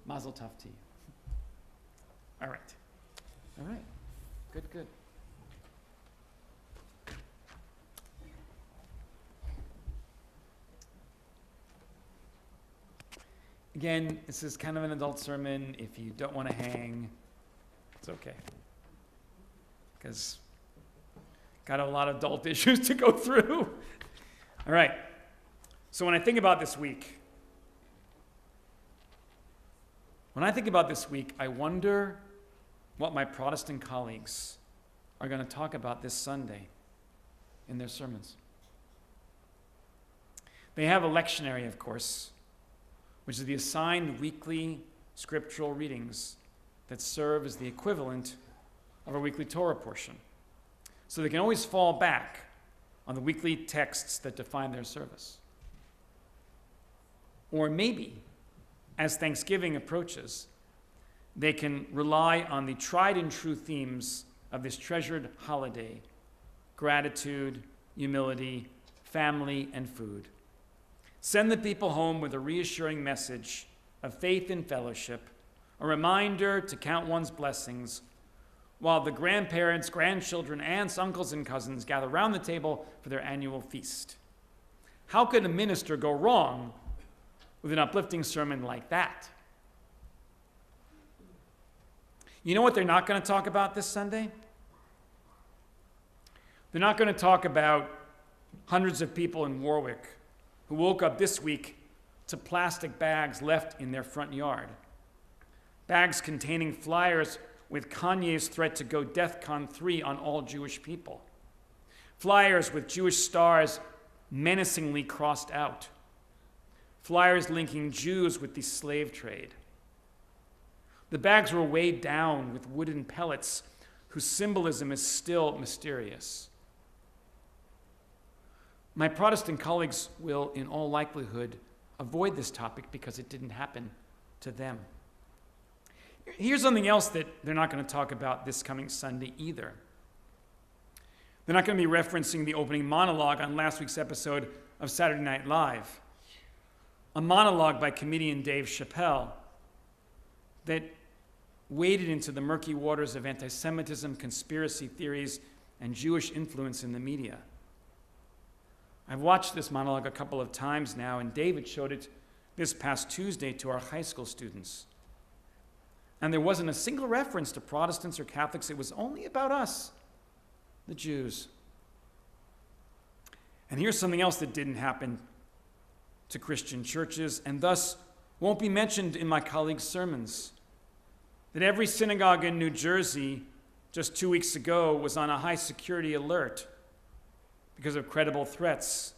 mazel tov to you. All right. All right. Good, good. Again, this is kind of an adult sermon. If you don't want to hang, it's okay. Because got a lot of adult issues to go through. All right. So when I think about this week, I wonder what my Protestant colleagues are going to talk about this Sunday in their sermons. They have a lectionary, of course, which is the assigned weekly scriptural readings that serve as the equivalent of a weekly Torah portion. So they can always fall back on the weekly texts that define their service. Or maybe, as Thanksgiving approaches, they can rely on the tried and true themes of this treasured holiday: gratitude, humility, family, and food. Send the people home with a reassuring message of faith and fellowship, a reminder to count one's blessings, while the grandparents, grandchildren, aunts, uncles, and cousins gather around the table for their annual feast. How could a minister go wrong with an uplifting sermon like that? You know what they're not going to talk about this Sunday? They're not going to talk about hundreds of people in Warwick who woke up this week to plastic bags left in their front yard. Bags containing flyers with Kanye's threat to go DEFCON 3 on all Jewish people. Flyers with Jewish stars menacingly crossed out. Flyers linking Jews with the slave trade. The bags were weighed down with wooden pellets whose symbolism is still mysterious. My Protestant colleagues will, in all likelihood, avoid this topic because it didn't happen to them. Here's something else that they're not going to talk about this coming Sunday either. They're not going to be referencing the opening monologue on last week's episode of Saturday Night Live, a monologue by comedian Dave Chappelle that waded into the murky waters of anti-Semitism, conspiracy theories, and Jewish influence in the media. I've watched this monologue a couple of times now, and David showed it this past Tuesday to our high school students. And there wasn't a single reference to Protestants or Catholics. It was only about us, the Jews. And here's something else that didn't happen to Christian churches, and thus won't be mentioned in my colleagues' sermons. That every synagogue in New Jersey just 2 weeks ago was on a high security alert because of credible threats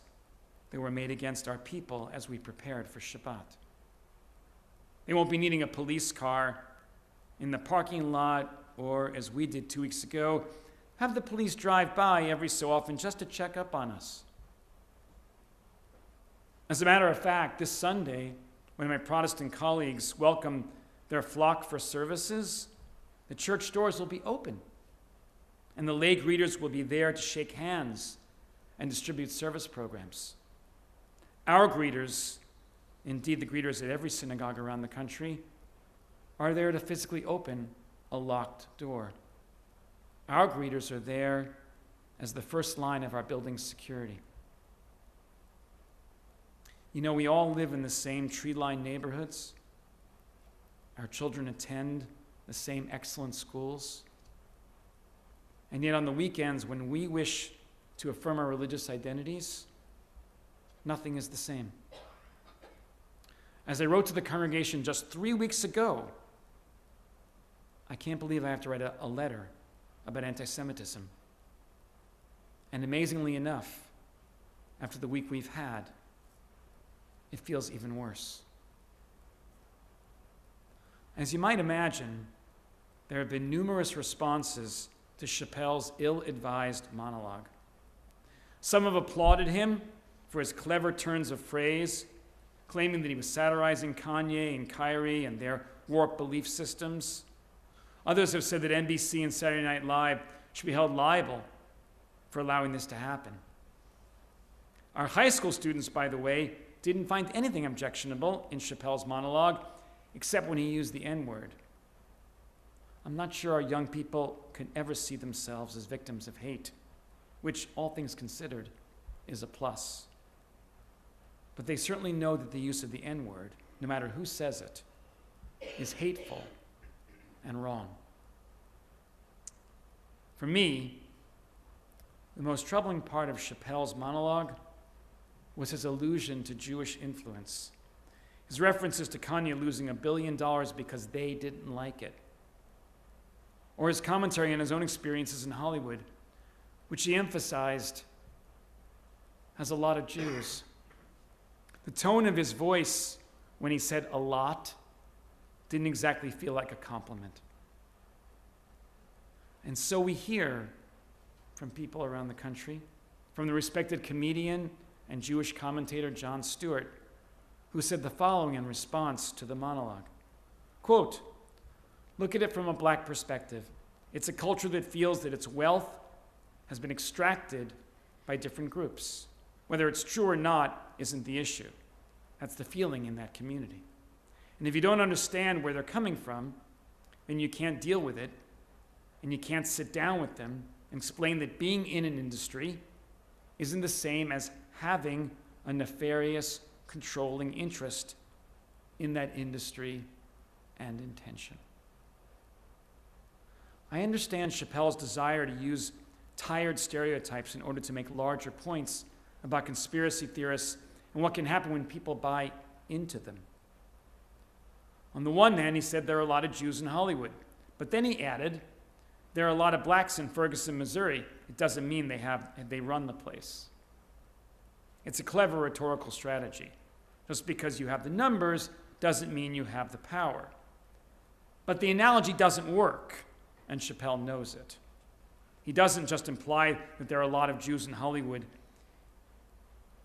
that were made against our people as we prepared for Shabbat. They won't be needing a police car in the parking lot, or as we did 2 weeks ago, have the police drive by every so often just to check up on us. As a matter of fact, this Sunday, when my Protestant colleagues welcome their flock for services, the church doors will be open, and the lay greeters will be there to shake hands and distribute service programs. Our greeters, indeed the greeters at every synagogue around the country, are there to physically open a locked door. Our greeters are there as the first line of our building's security. You know, we all live in the same tree-lined neighborhoods. Our children attend the same excellent schools. And yet on the weekends, when we wish to affirm our religious identities, nothing is the same. As I wrote to the congregation just 3 weeks ago, I can't believe I have to write a letter about anti-Semitism. And amazingly enough, after the week we've had, it feels even worse. As you might imagine, there have been numerous responses to Chappelle's ill-advised monologue. Some have applauded him for his clever turns of phrase, claiming that he was satirizing Kanye and Kyrie and their warped belief systems. Others have said that NBC and Saturday Night Live should be held liable for allowing this to happen. Our high school students, by the way, didn't find anything objectionable in Chappelle's monologue, except when he used the N-word. I'm not sure our young people can ever see themselves as victims of hate, which, all things considered, is a plus. But they certainly know that the use of the N-word, no matter who says it, is hateful and wrong. For me, the most troubling part of Chappelle's monologue was his allusion to Jewish influence. His references to Kanye losing $1 billion because they didn't like it. Or his commentary on his own experiences in Hollywood, which he emphasized has a lot of Jews. The tone of his voice when he said a lot didn't exactly feel like a compliment. And so we hear from people around the country, from the respected comedian and Jewish commentator Jon Stewart, who said the following in response to the monologue. Quote, "Look at it from a black perspective. It's a culture that feels that its wealth has been extracted by different groups. Whether it's true or not isn't the issue. That's the feeling in that community. And if you don't understand where they're coming from, then you can't deal with it, and you can't sit down with them and explain that being in an industry isn't the same as having a nefarious, controlling interest in that industry and intention." I understand Chappelle's desire to use tired stereotypes in order to make larger points about conspiracy theorists and what can happen when people buy into them. On the one hand, he said there are a lot of Jews in Hollywood. But then he added, there are a lot of blacks in Ferguson, Missouri. It doesn't mean they run the place. It's a clever rhetorical strategy. Just because you have the numbers doesn't mean you have the power. But the analogy doesn't work, and Chappelle knows it. He doesn't just imply that there are a lot of Jews in Hollywood.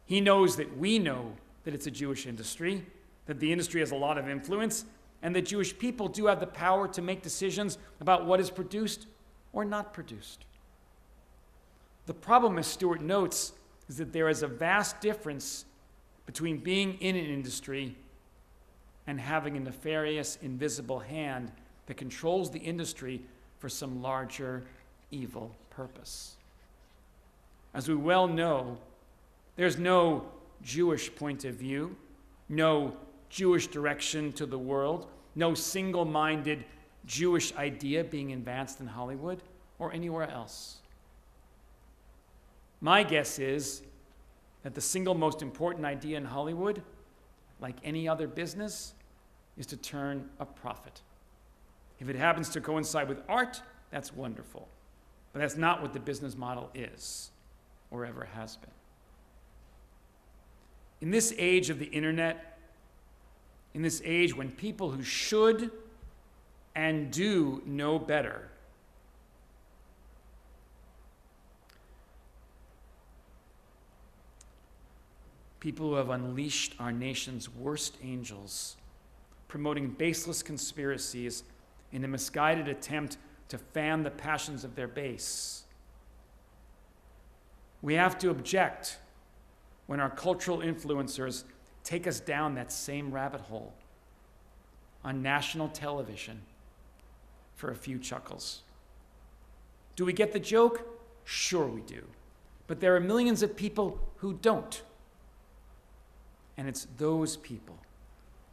He knows that we know that it's a Jewish industry, that the industry has a lot of influence, and that Jewish people do have the power to make decisions about what is produced or not produced. The problem, as Stewart notes, is that there is a vast difference between being in an industry and having a nefarious, invisible hand that controls the industry for some larger evil purpose. As we well know, there's no Jewish point of view, no Jewish direction to the world, no single-minded Jewish idea being advanced in Hollywood or anywhere else. My guess is that the single most important idea in Hollywood, like any other business, is to turn a profit. If it happens to coincide with art, that's wonderful. But that's not what the business model is, or ever has been. In this age of the internet, in this age when people who should and do know better people who have unleashed our nation's worst angels, promoting baseless conspiracies in a misguided attempt to fan the passions of their base. We have to object when our cultural influencers take us down that same rabbit hole on national television for a few chuckles. Do we get the joke? Sure we do. But there are millions of people who don't. And it's those people,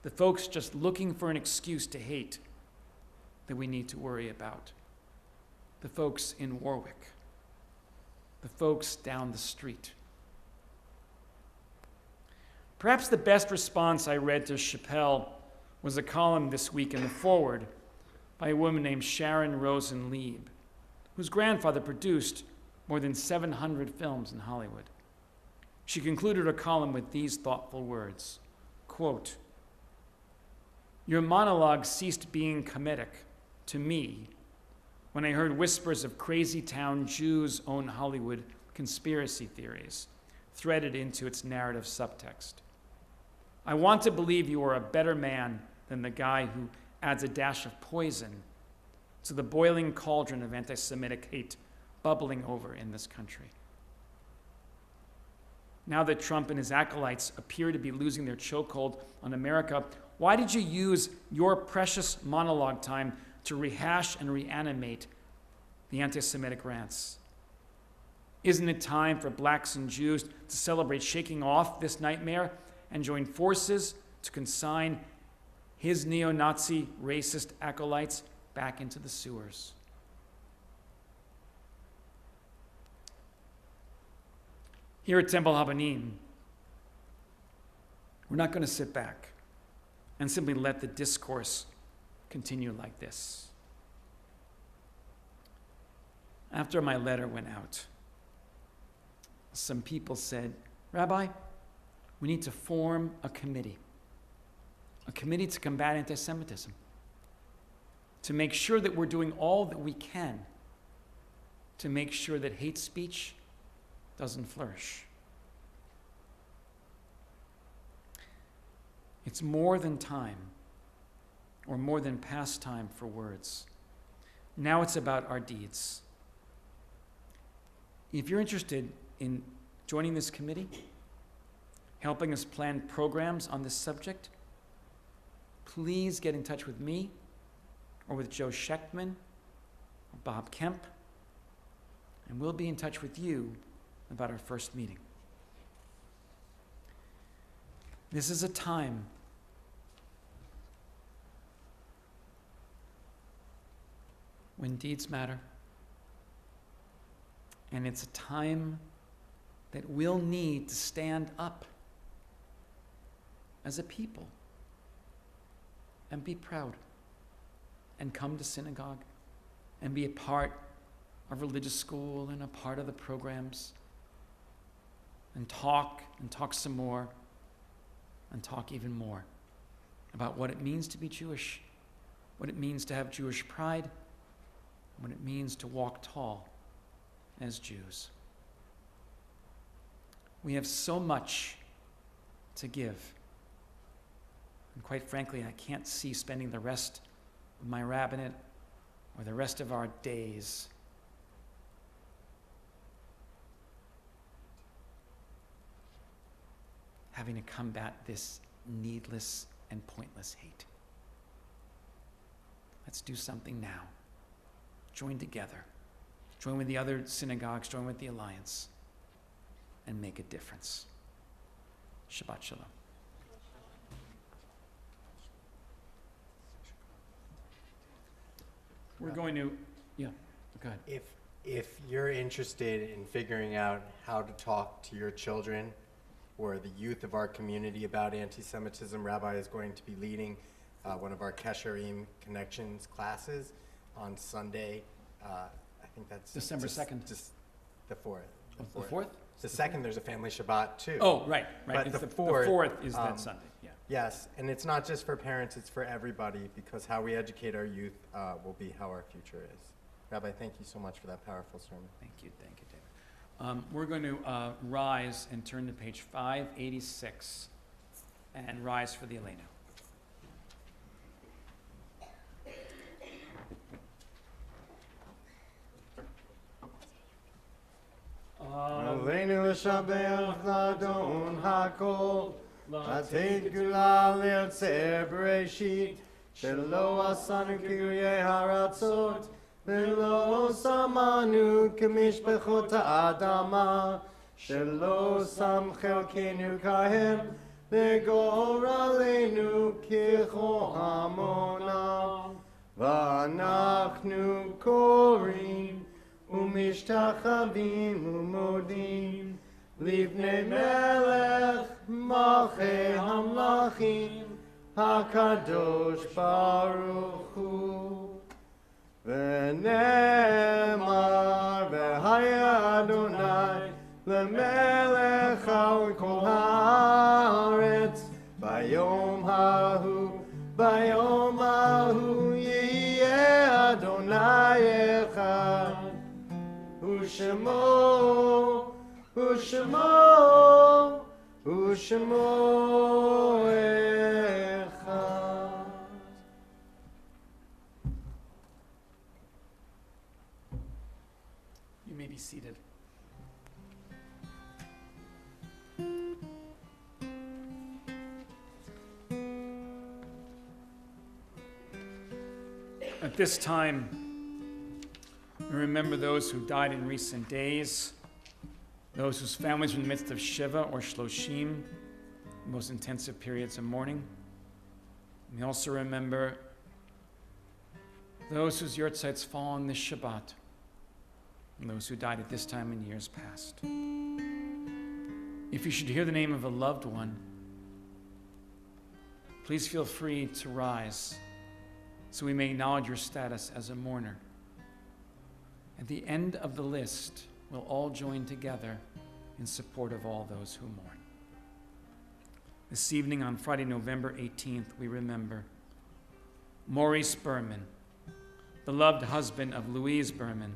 the folks just looking for an excuse to hate, that we need to worry about. The folks in Warwick, the folks down the street. Perhaps the best response I read to Chappelle was a column this week in the Forward by a woman named Sharon Rosen Lieb, whose grandfather produced more than 700 films in Hollywood. She concluded her column with these thoughtful words, quote, "Your monologue ceased being comedic to me when I heard whispers of crazy town Jews own Hollywood conspiracy theories threaded into its narrative subtext. I want to believe you are a better man than the guy who adds a dash of poison to the boiling cauldron of anti-Semitic hate bubbling over in this country. Now that Trump and his acolytes appear to be losing their chokehold on America, why did you use your precious monologue time to rehash and reanimate the anti-Semitic rants? Isn't it time for blacks and Jews to celebrate shaking off this nightmare and join forces to consign his neo-Nazi racist acolytes back into the sewers?" Here at Temple Habanim, we're not going to sit back and simply let the discourse continue like this. After my letter went out, some people said, "Rabbi, we need to form a committee to combat anti-Semitism, to make sure that we're doing all that we can to make sure that hate speech doesn't flourish." It's more than time, or more than past time for words. Now it's about our deeds. If you're interested in joining this committee, helping us plan programs on this subject, please get in touch with me or with Joe Schechtman or Bob Kemp, and we'll be in touch with you about our first meeting. This is a time when deeds matter And it's a time that we'll need to stand up as a people and be proud and come to synagogue and be a part of religious school and a part of the programs and talk some more and talk even more about what it means to be Jewish, what it means to have Jewish pride, what it means to walk tall as Jews. We have so much to give. And quite frankly, I can't see spending the rest of my rabbinate or the rest of our days having to combat this needless and pointless hate. Let's do something now. Join together. Join with the other synagogues, join with the Alliance, and make a difference. Shabbat Shalom. We're going to, yeah, go ahead. If you're interested in figuring out how to talk to your children or the youth of our community about anti-Semitism, Rabbi is going to be leading one of our Kesherim Connections classes on Sunday. I think that's December 2nd. Just the 4th. The 4th? The 2nd, there's a family Shabbat too. Oh, right. But It's the the 4th, 4th is that Sunday, yeah. Yes, and it's not just for parents, it's for everybody, because how we educate our youth will be how our future is. Rabbi, thank you so much for that powerful sermon. Thank you, David. We're going to rise and turn to page 586 and rise for the Elena. Aleinu l'shabeach l'adon hakol, לתת גאולה ליוצר בראשית, שלא עשנו כגויי הרצות, ולא שמנו כמשפחות האדמה, שלא שם חלקנו כהם, לגורלנו ככל המונם. ואנחנו קוראים ומשתחווים ומודים לפני מלך מלכי המלכים הקדוש ברוך הוא. ונאמר והיה אדוני למלך על כל הארץ ביום ההוא יהיה אדוני אחד ושמו אחד. You may be seated. At this time, we remember those who died in recent days, those whose families were in the midst of Shiva or Shloshim, the most intensive periods of mourning. We also remember those whose yortzites fall on this Shabbat, and those who died at this time in years past. If you should hear the name of a loved one, please feel free to rise so we may acknowledge your status as a mourner. At the end of the list, we'll all join together in support of all those who mourn. This evening, on Friday, November 18th, we remember Maurice Berman, beloved husband of Louise Berman,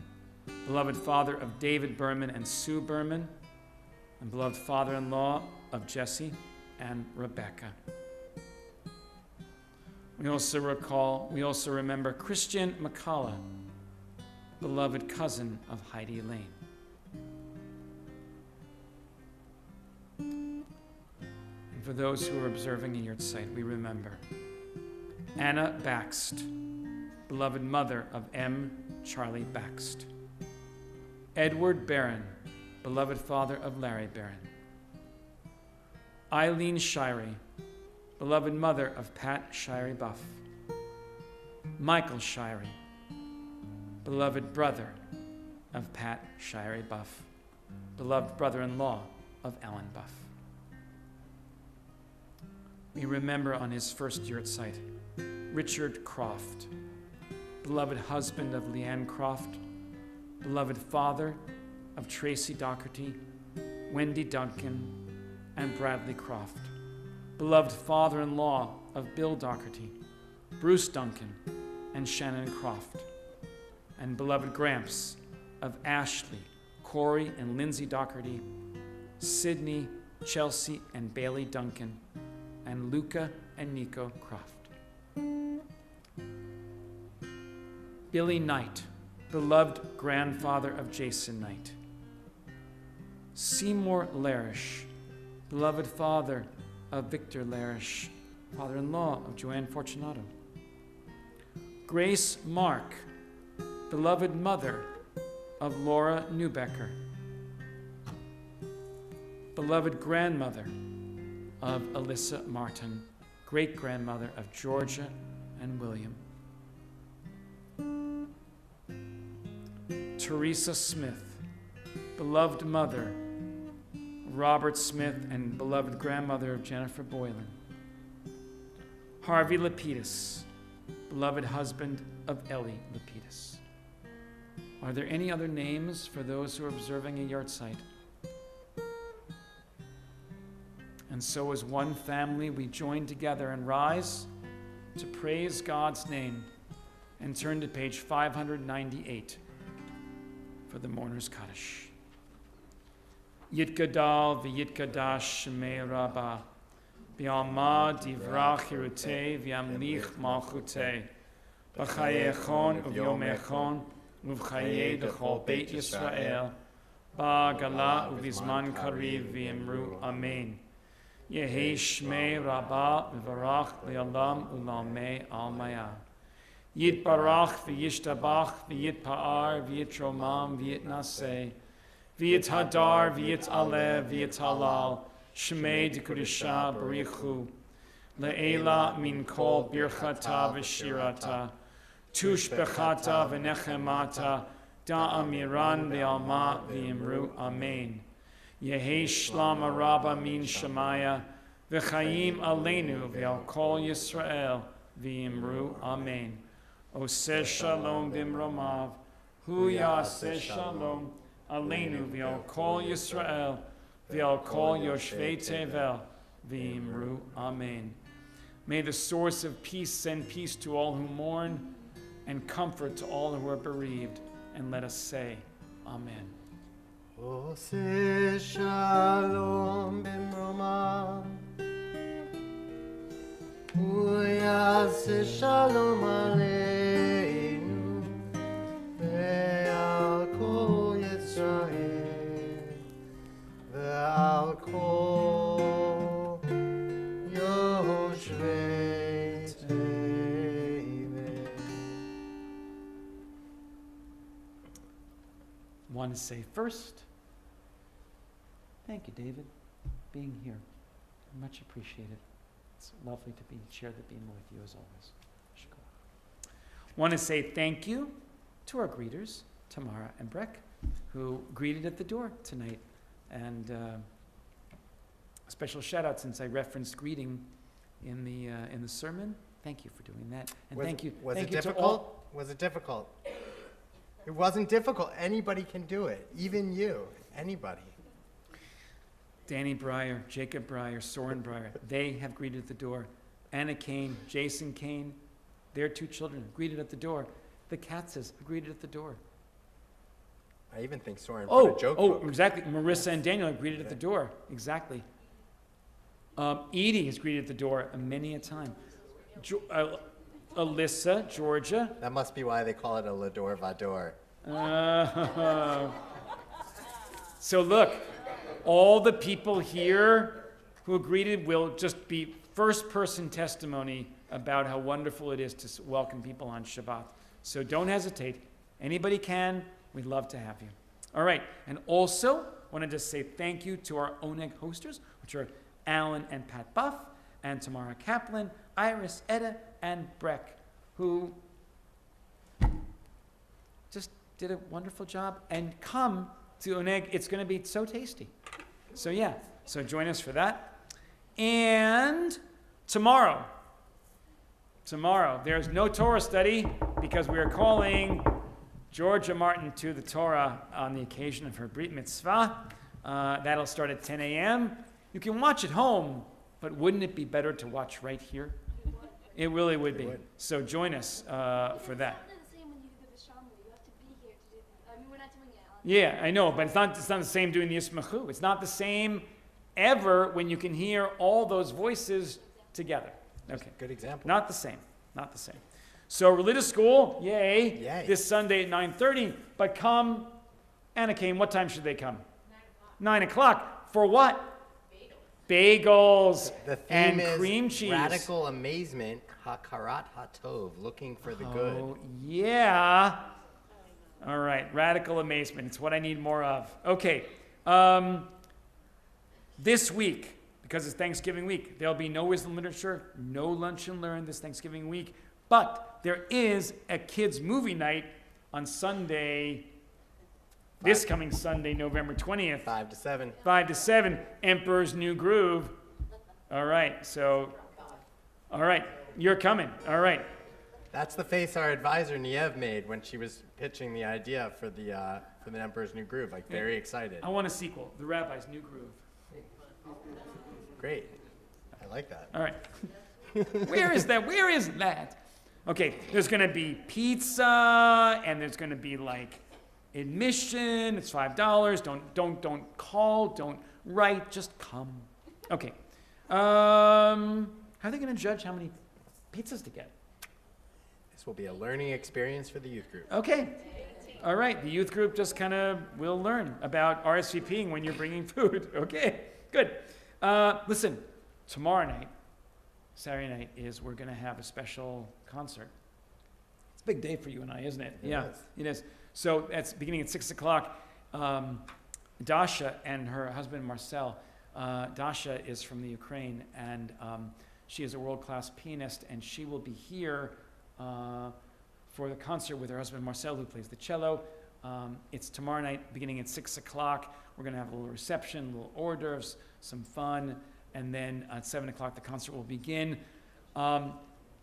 beloved father of David Berman and Sue Berman, and beloved father-in-law of Jesse and Rebecca. We also remember Christian McCullough, beloved cousin of Heidi Lane. And for those who are observing in your sight, we remember Anna Baxt, beloved mother of M. Charlie Baxt. Edward Barron, beloved father of Larry Barron. Eileen Shirey, beloved mother of Pat Shirey Buff. Michael Shirey, beloved brother of Pat Shire Buff, beloved brother-in-law of Ellen Buff. We remember on his first yurtzeit, Richard Croft, beloved husband of Leanne Croft, beloved father of Tracy Docherty, Wendy Duncan, and Bradley Croft, beloved father-in-law of Bill Docherty, Bruce Duncan, and Shannon Croft, and beloved Gramps of Ashley, Corey, and Lindsay Docherty, Sydney, Chelsea, and Bailey Duncan, and Luca and Nico Croft. Billy Knight, beloved grandfather of Jason Knight. Seymour Larish, beloved father of Victor Larish, father-in-law of Joanne Fortunato. Grace Mark, beloved mother of Laura Newbecker, beloved grandmother of Alyssa Martin, great-grandmother of Georgia and William. Teresa Smith, beloved mother of Robert Smith and beloved grandmother of Jennifer Boylan. Harvey Lapidus, beloved husband of Ellie Lapidus. Are there any other names for those who are observing a yahrzeit? And so as one family, we join together and rise to praise God's name and turn to page 598 for the Mourner's Kaddish. Yitgadal v'yitgadash shemei Rabbah B'alma divrach hirutei v'yamlich malchutei B'chayechon uvyomechon uv'chayei d'chol Beit Yisrael Ba'gala uvizman kariv v'yimru Amen. Yehi shmei Rabbah v'varach li'olam u'lamei al-maya. Yitbarach v'yishtabach v'yitpa'ar v'yitromam v'yitnaseh v'yithadar v'yitalev v'yithalal shmei d'kudisha barichu le'ela min kol birchata v'shirata tushbechata v'nechemata da'amiran v'alma v'imru Amen. Yehi shlam Rabba min Shemaya v'chayim aleinu v'al kol Yisrael v'imru Amen. Oseh shalom b'imromav hu yaseh shalom aleinu v'al kol Yisrael v'al kol yoshvei tevel v'imru Amen. May the source of peace send peace to all who mourn and comfort to all who are bereaved. And let us say, Amen. Oseh shalom b'imromav hu yaseh shalom aleinu ve'al kol Yisrael ve'al kol yoshvei tevel. Want to say first, thank you, David, being here. Much appreciated. It's lovely to share the beam with you as always. Want to say thank you to our greeters, Tamara and Breck, who greeted at the door tonight. And a special shout out, since I referenced greeting in the sermon. Thank you for doing that. And thank you. Was thank it you to difficult? all. Was it difficult? It wasn't difficult. Anybody can do it. Even you. Anybody. Danny Breyer, Jacob Breyer, Soren Breyer, they have greeted at the door. Anna Kane, Jason Kane, their two children have greeted at the door. The Katzes have greeted at the door. I even think Soren put a joke book. Exactly. Marissa and Daniel have greeted at the door. Exactly. Edie has greeted at the door many a time. Alyssa, Georgia. That must be why they call it a Lador Vador. So look, all the people here who greeted will just be first-person testimony about how wonderful it is to welcome people on Shabbat. So don't hesitate. Anybody can. We'd love to have you. All right. And also, wanted to say thank you to our Oneg hosters, which are Alan and Pat Buff, and Tamara Kaplan, Iris, Etta, and Breck, who just did a wonderful job. And come to Oneg. It's going to be so tasty. So yeah, so join us for that. And tomorrow, there's no Torah study because we are calling Georgia Martin to the Torah on the occasion of her Brit Mitzvah. That'll start at 10 a.m. You can watch at home, but wouldn't it be better to watch right here? It really would be. So join us for that. It's not the same when you do the Shamli. You have to be here to do that. I mean, we're not doing it on. Yeah, I know, but it's not the same doing the Yismachu. It's not the same ever when you can hear all those voices together. Okay. Good example. Not the same. Not the same. So religious school, yay, Yay. this Sunday at 9:30. But come, Anakim, what time should they come? 9 o'clock. For what? Bagels The theme and is cream cheese. radical amazement, hakarat hatov, looking for the good. Oh, yeah. All right, radical amazement. It's what I need more of. Okay. This week, because it's Thanksgiving week, there'll be no wisdom literature, no lunch and learn this Thanksgiving week. But there is a kids' movie night on Sunday, this coming Sunday, November 20th. 5 to 7. 5 to 7, Emperor's New Groove. All right, so, all right, you're coming. All right. That's the face our advisor Niev made when she was pitching the idea for the Emperor's New Groove. Like, very excited. I want a sequel, The Rabbi's New Groove. Great. I like that. All right. Where is that? Where is that? Okay, there's going to be pizza, and there's going to be like admission. It's $5. Don't call. Don't write. Just come. Okay. How are they going to judge how many pizzas to get? This will be a learning experience for the youth group. Okay. All right. The youth group just kind of will learn about RSVPing when you're bringing food. Okay. Good. Listen, tomorrow night, Saturday night, we're going to have a special concert. It's a big day for you and I, isn't it? It Yeah, is. it is. So that's beginning at 6 o'clock. Dasha and her husband Marcel. Dasha is from the Ukraine, and she is a world-class pianist, and she will be here for the concert with her husband Marcel, who plays the cello. It's tomorrow night, beginning at 6 o'clock. We're going to have a little reception, little hors d'oeuvres, some fun, and then at 7 o'clock the concert will begin.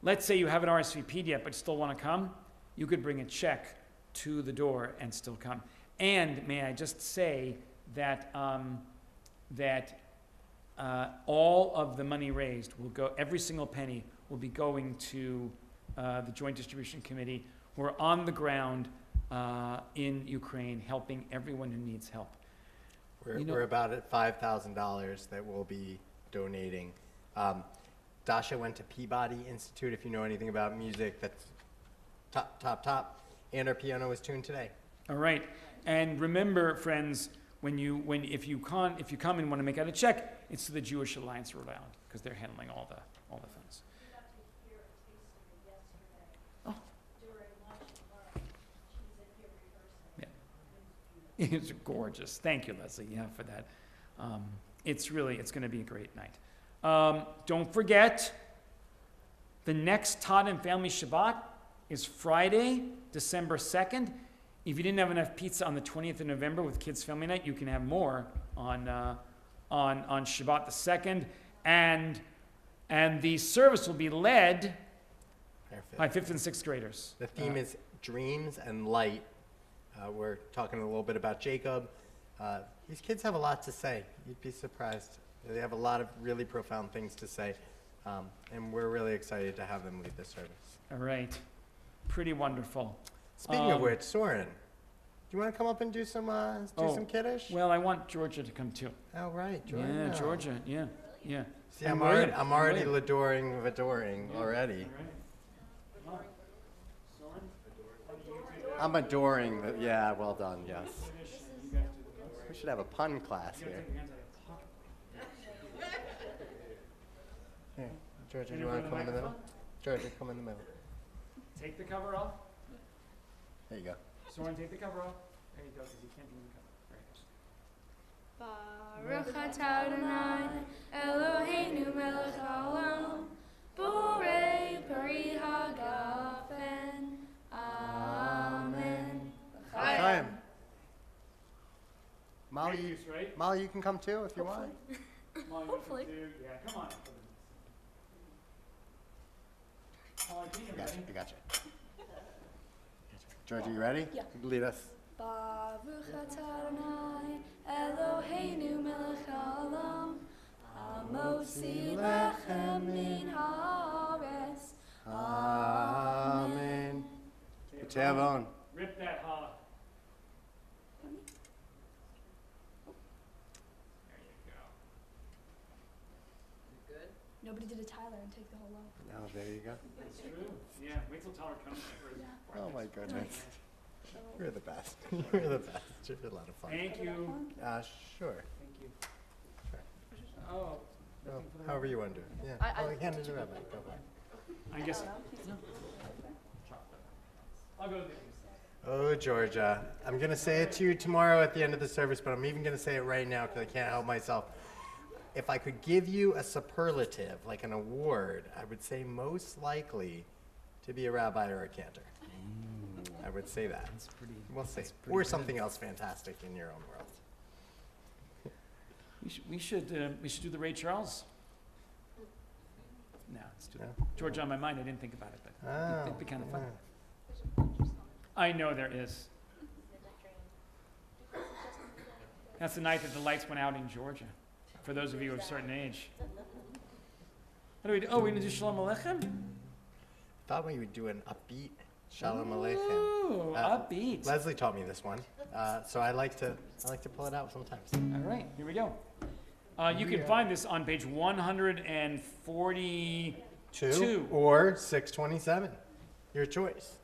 Let's say you haven't RSVP'd yet, but still want to come. You could bring a check to the door and still come. And may I just say that all of the money raised will go, every single penny will be going to the Joint Distribution Committee, who are on the ground in Ukraine, helping everyone who needs help. We're about at $5,000 that we'll be donating. Dasha went to Peabody Institute, if you know anything about music. That's top. And our piano was tuned today. All right, and remember, friends, if you come and want to make out a check, it's to the Jewish Alliance Rhode Island because they're handling all the funds. Oh. Yeah. It's gorgeous. Thank you, Leslie. Yeah, for that. It's going to be a great night. Don't forget, the next Todd and Family Shabbat is Friday, December 2nd. If you didn't have enough pizza on the 20th of November with Kids Family Night, you can have more on Shabbat the 2nd. And the service will be led by 5th and 6th graders. The theme is dreams and light. We're talking a little bit about Jacob. These kids have a lot to say. You'd be surprised. They have a lot of really profound things to say. And we're really excited to have them lead the service. All right. Pretty wonderful. Speaking of which, Soren, do you want to come up and do some Kiddush? Well, I want Georgia to come too. Oh, right, Georgia. Yeah, Georgia. Yeah. See, And I'm already Maria. adoring already. I'm adoring the, yeah, well done, yes. We should have a pun class here. Here, Georgia, do you want to come in the middle? Georgia, come in the middle. Take the cover off. There you go. Soren, take the cover off. There you go, because you can't be in the cover. There you go. Baruch atah Adonai, Eloheinu melech haolam, borei pari hagafen. Amen. Molly, Great use, right? Molly, you can come too if you want. Molly, Hopefully. Yeah, come on. Molly, can you I got you. ready? I got you. Georgia, you ready? Yeah. Lead us. Baruch atah Adonai Eloheinu melech haolam hamotzi lechem min haaretz. Amen. Tavon. Rip that ha. There you go. Good? Nobody did a Tyler and take the whole loaf. Oh, there you go. That's true. Yeah, wait till Tyler comes for his Oh my goodness. You're the best. You're the best. You're a lot of fun. Thank you. Sure. Thank you. Sure. Oh, Oh, nothing for the however you want to do it. Yeah. I- Hand it to Rabbi. Go for it. I guess. I'll go with these. Oh, Georgia. I'm going to say it to you tomorrow at the end of the service, but I'm even going to say it right now because I can't help myself. If I could give you a superlative, like an award, I would say most likely to be a rabbi or a cantor. I would say that. That's pretty. We'll see. pretty Or good. something else fantastic in your own world. We should do the Ray Charles. No, let's do Yeah. that. Georgia on my mind. I didn't think about it, but it'd be kind of fun. yeah. I know there is. That's the night that the lights went out in Georgia. For those of you of a certain age. What do we do? Oh, we're gonna do Shalom Aleichem. Thought we would do an upbeat Shalom Aleichem. Ooh, upbeat. Leslie taught me this one, so I like to pull it out sometimes. All right, here we go. You can find this on page 142. Or 627. Your choice.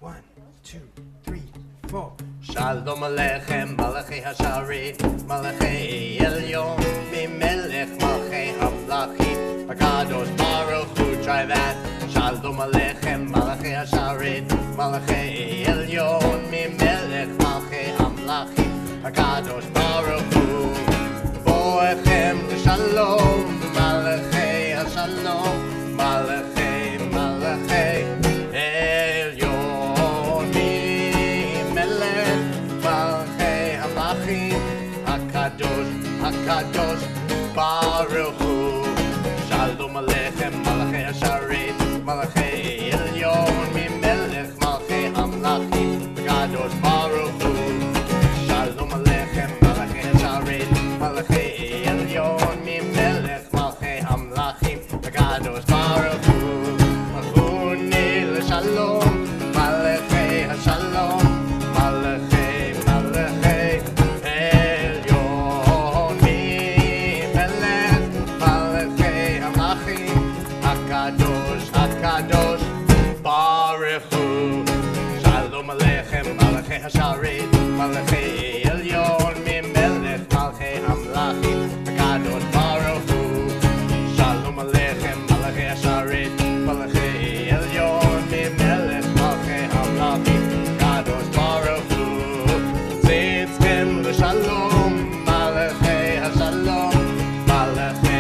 1, 2, 3, 4. Shalom Aleichem, Malachi Hasharit, Malachi Elyon, Mimelech Malchei Hamlachim, Hakadosh Baruch Hu. Try that. Shalom Aleichem, Malachi Hasharit, Malachi Elyon, Mimelech Malchei Hamlachim, Hakadosh Baruch Hu. Boechem Shalom, Malachi Hashalom, Malachi Elyon, Mimelech Malchei Hamlachim, Hakadosh Baruch Hu. Shalom Aleichem, Malachi Hasharit, Malachi Elyon, Mimelech Malchei Hamlachim, Hakadosh Baruch Hu. Shalom Aleichem, Malachi Hasharit, Malachi Elyon, Mimelech Malchei Hamlachim, Hakadosh Baruch Hu. Machuni l'Shalom, Malachi Hashalom, Malachi Elyon, Mimelech Malchei Hamlachim, Hakadosh Baruch Hu. Shalom Aleichem, Malachi Hasharit, Malachi Elyon, Mimelech Malchei Hamlachim, Hakadosh Baruch Hu. Shalom Aleichem, Malachi Hasharit, Malachi Elyon, Mimelech Malchei Hamlachim, Hakadosh Baruch Hu. Tzitzchem l'Shalom, Malachi Hashalom, Malachi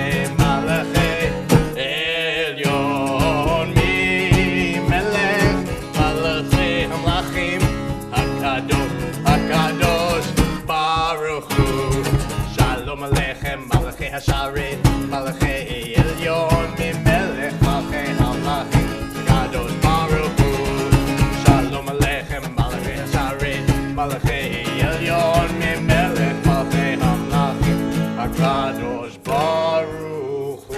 Elyon, Mimelech Malchei Hamlachim, Hakadosh Baruch Hu. Shalom Aleichem, Malachi Hasharit, Malachi Elyon, Mimelech Malchei Hamlachim, Hakadosh Baruch Hu. Shalom Aleichem, Malachi Hasharit, Malachi Elyon, Mimelech Malchei Hamlachim, Hakadosh Baruch Hu.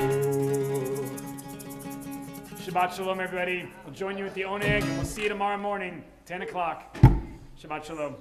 Shabbat Shalom, everybody. We'll join you at the Oneg, and we'll see you tomorrow morning, 10 o'clock. Shabbat Shalom.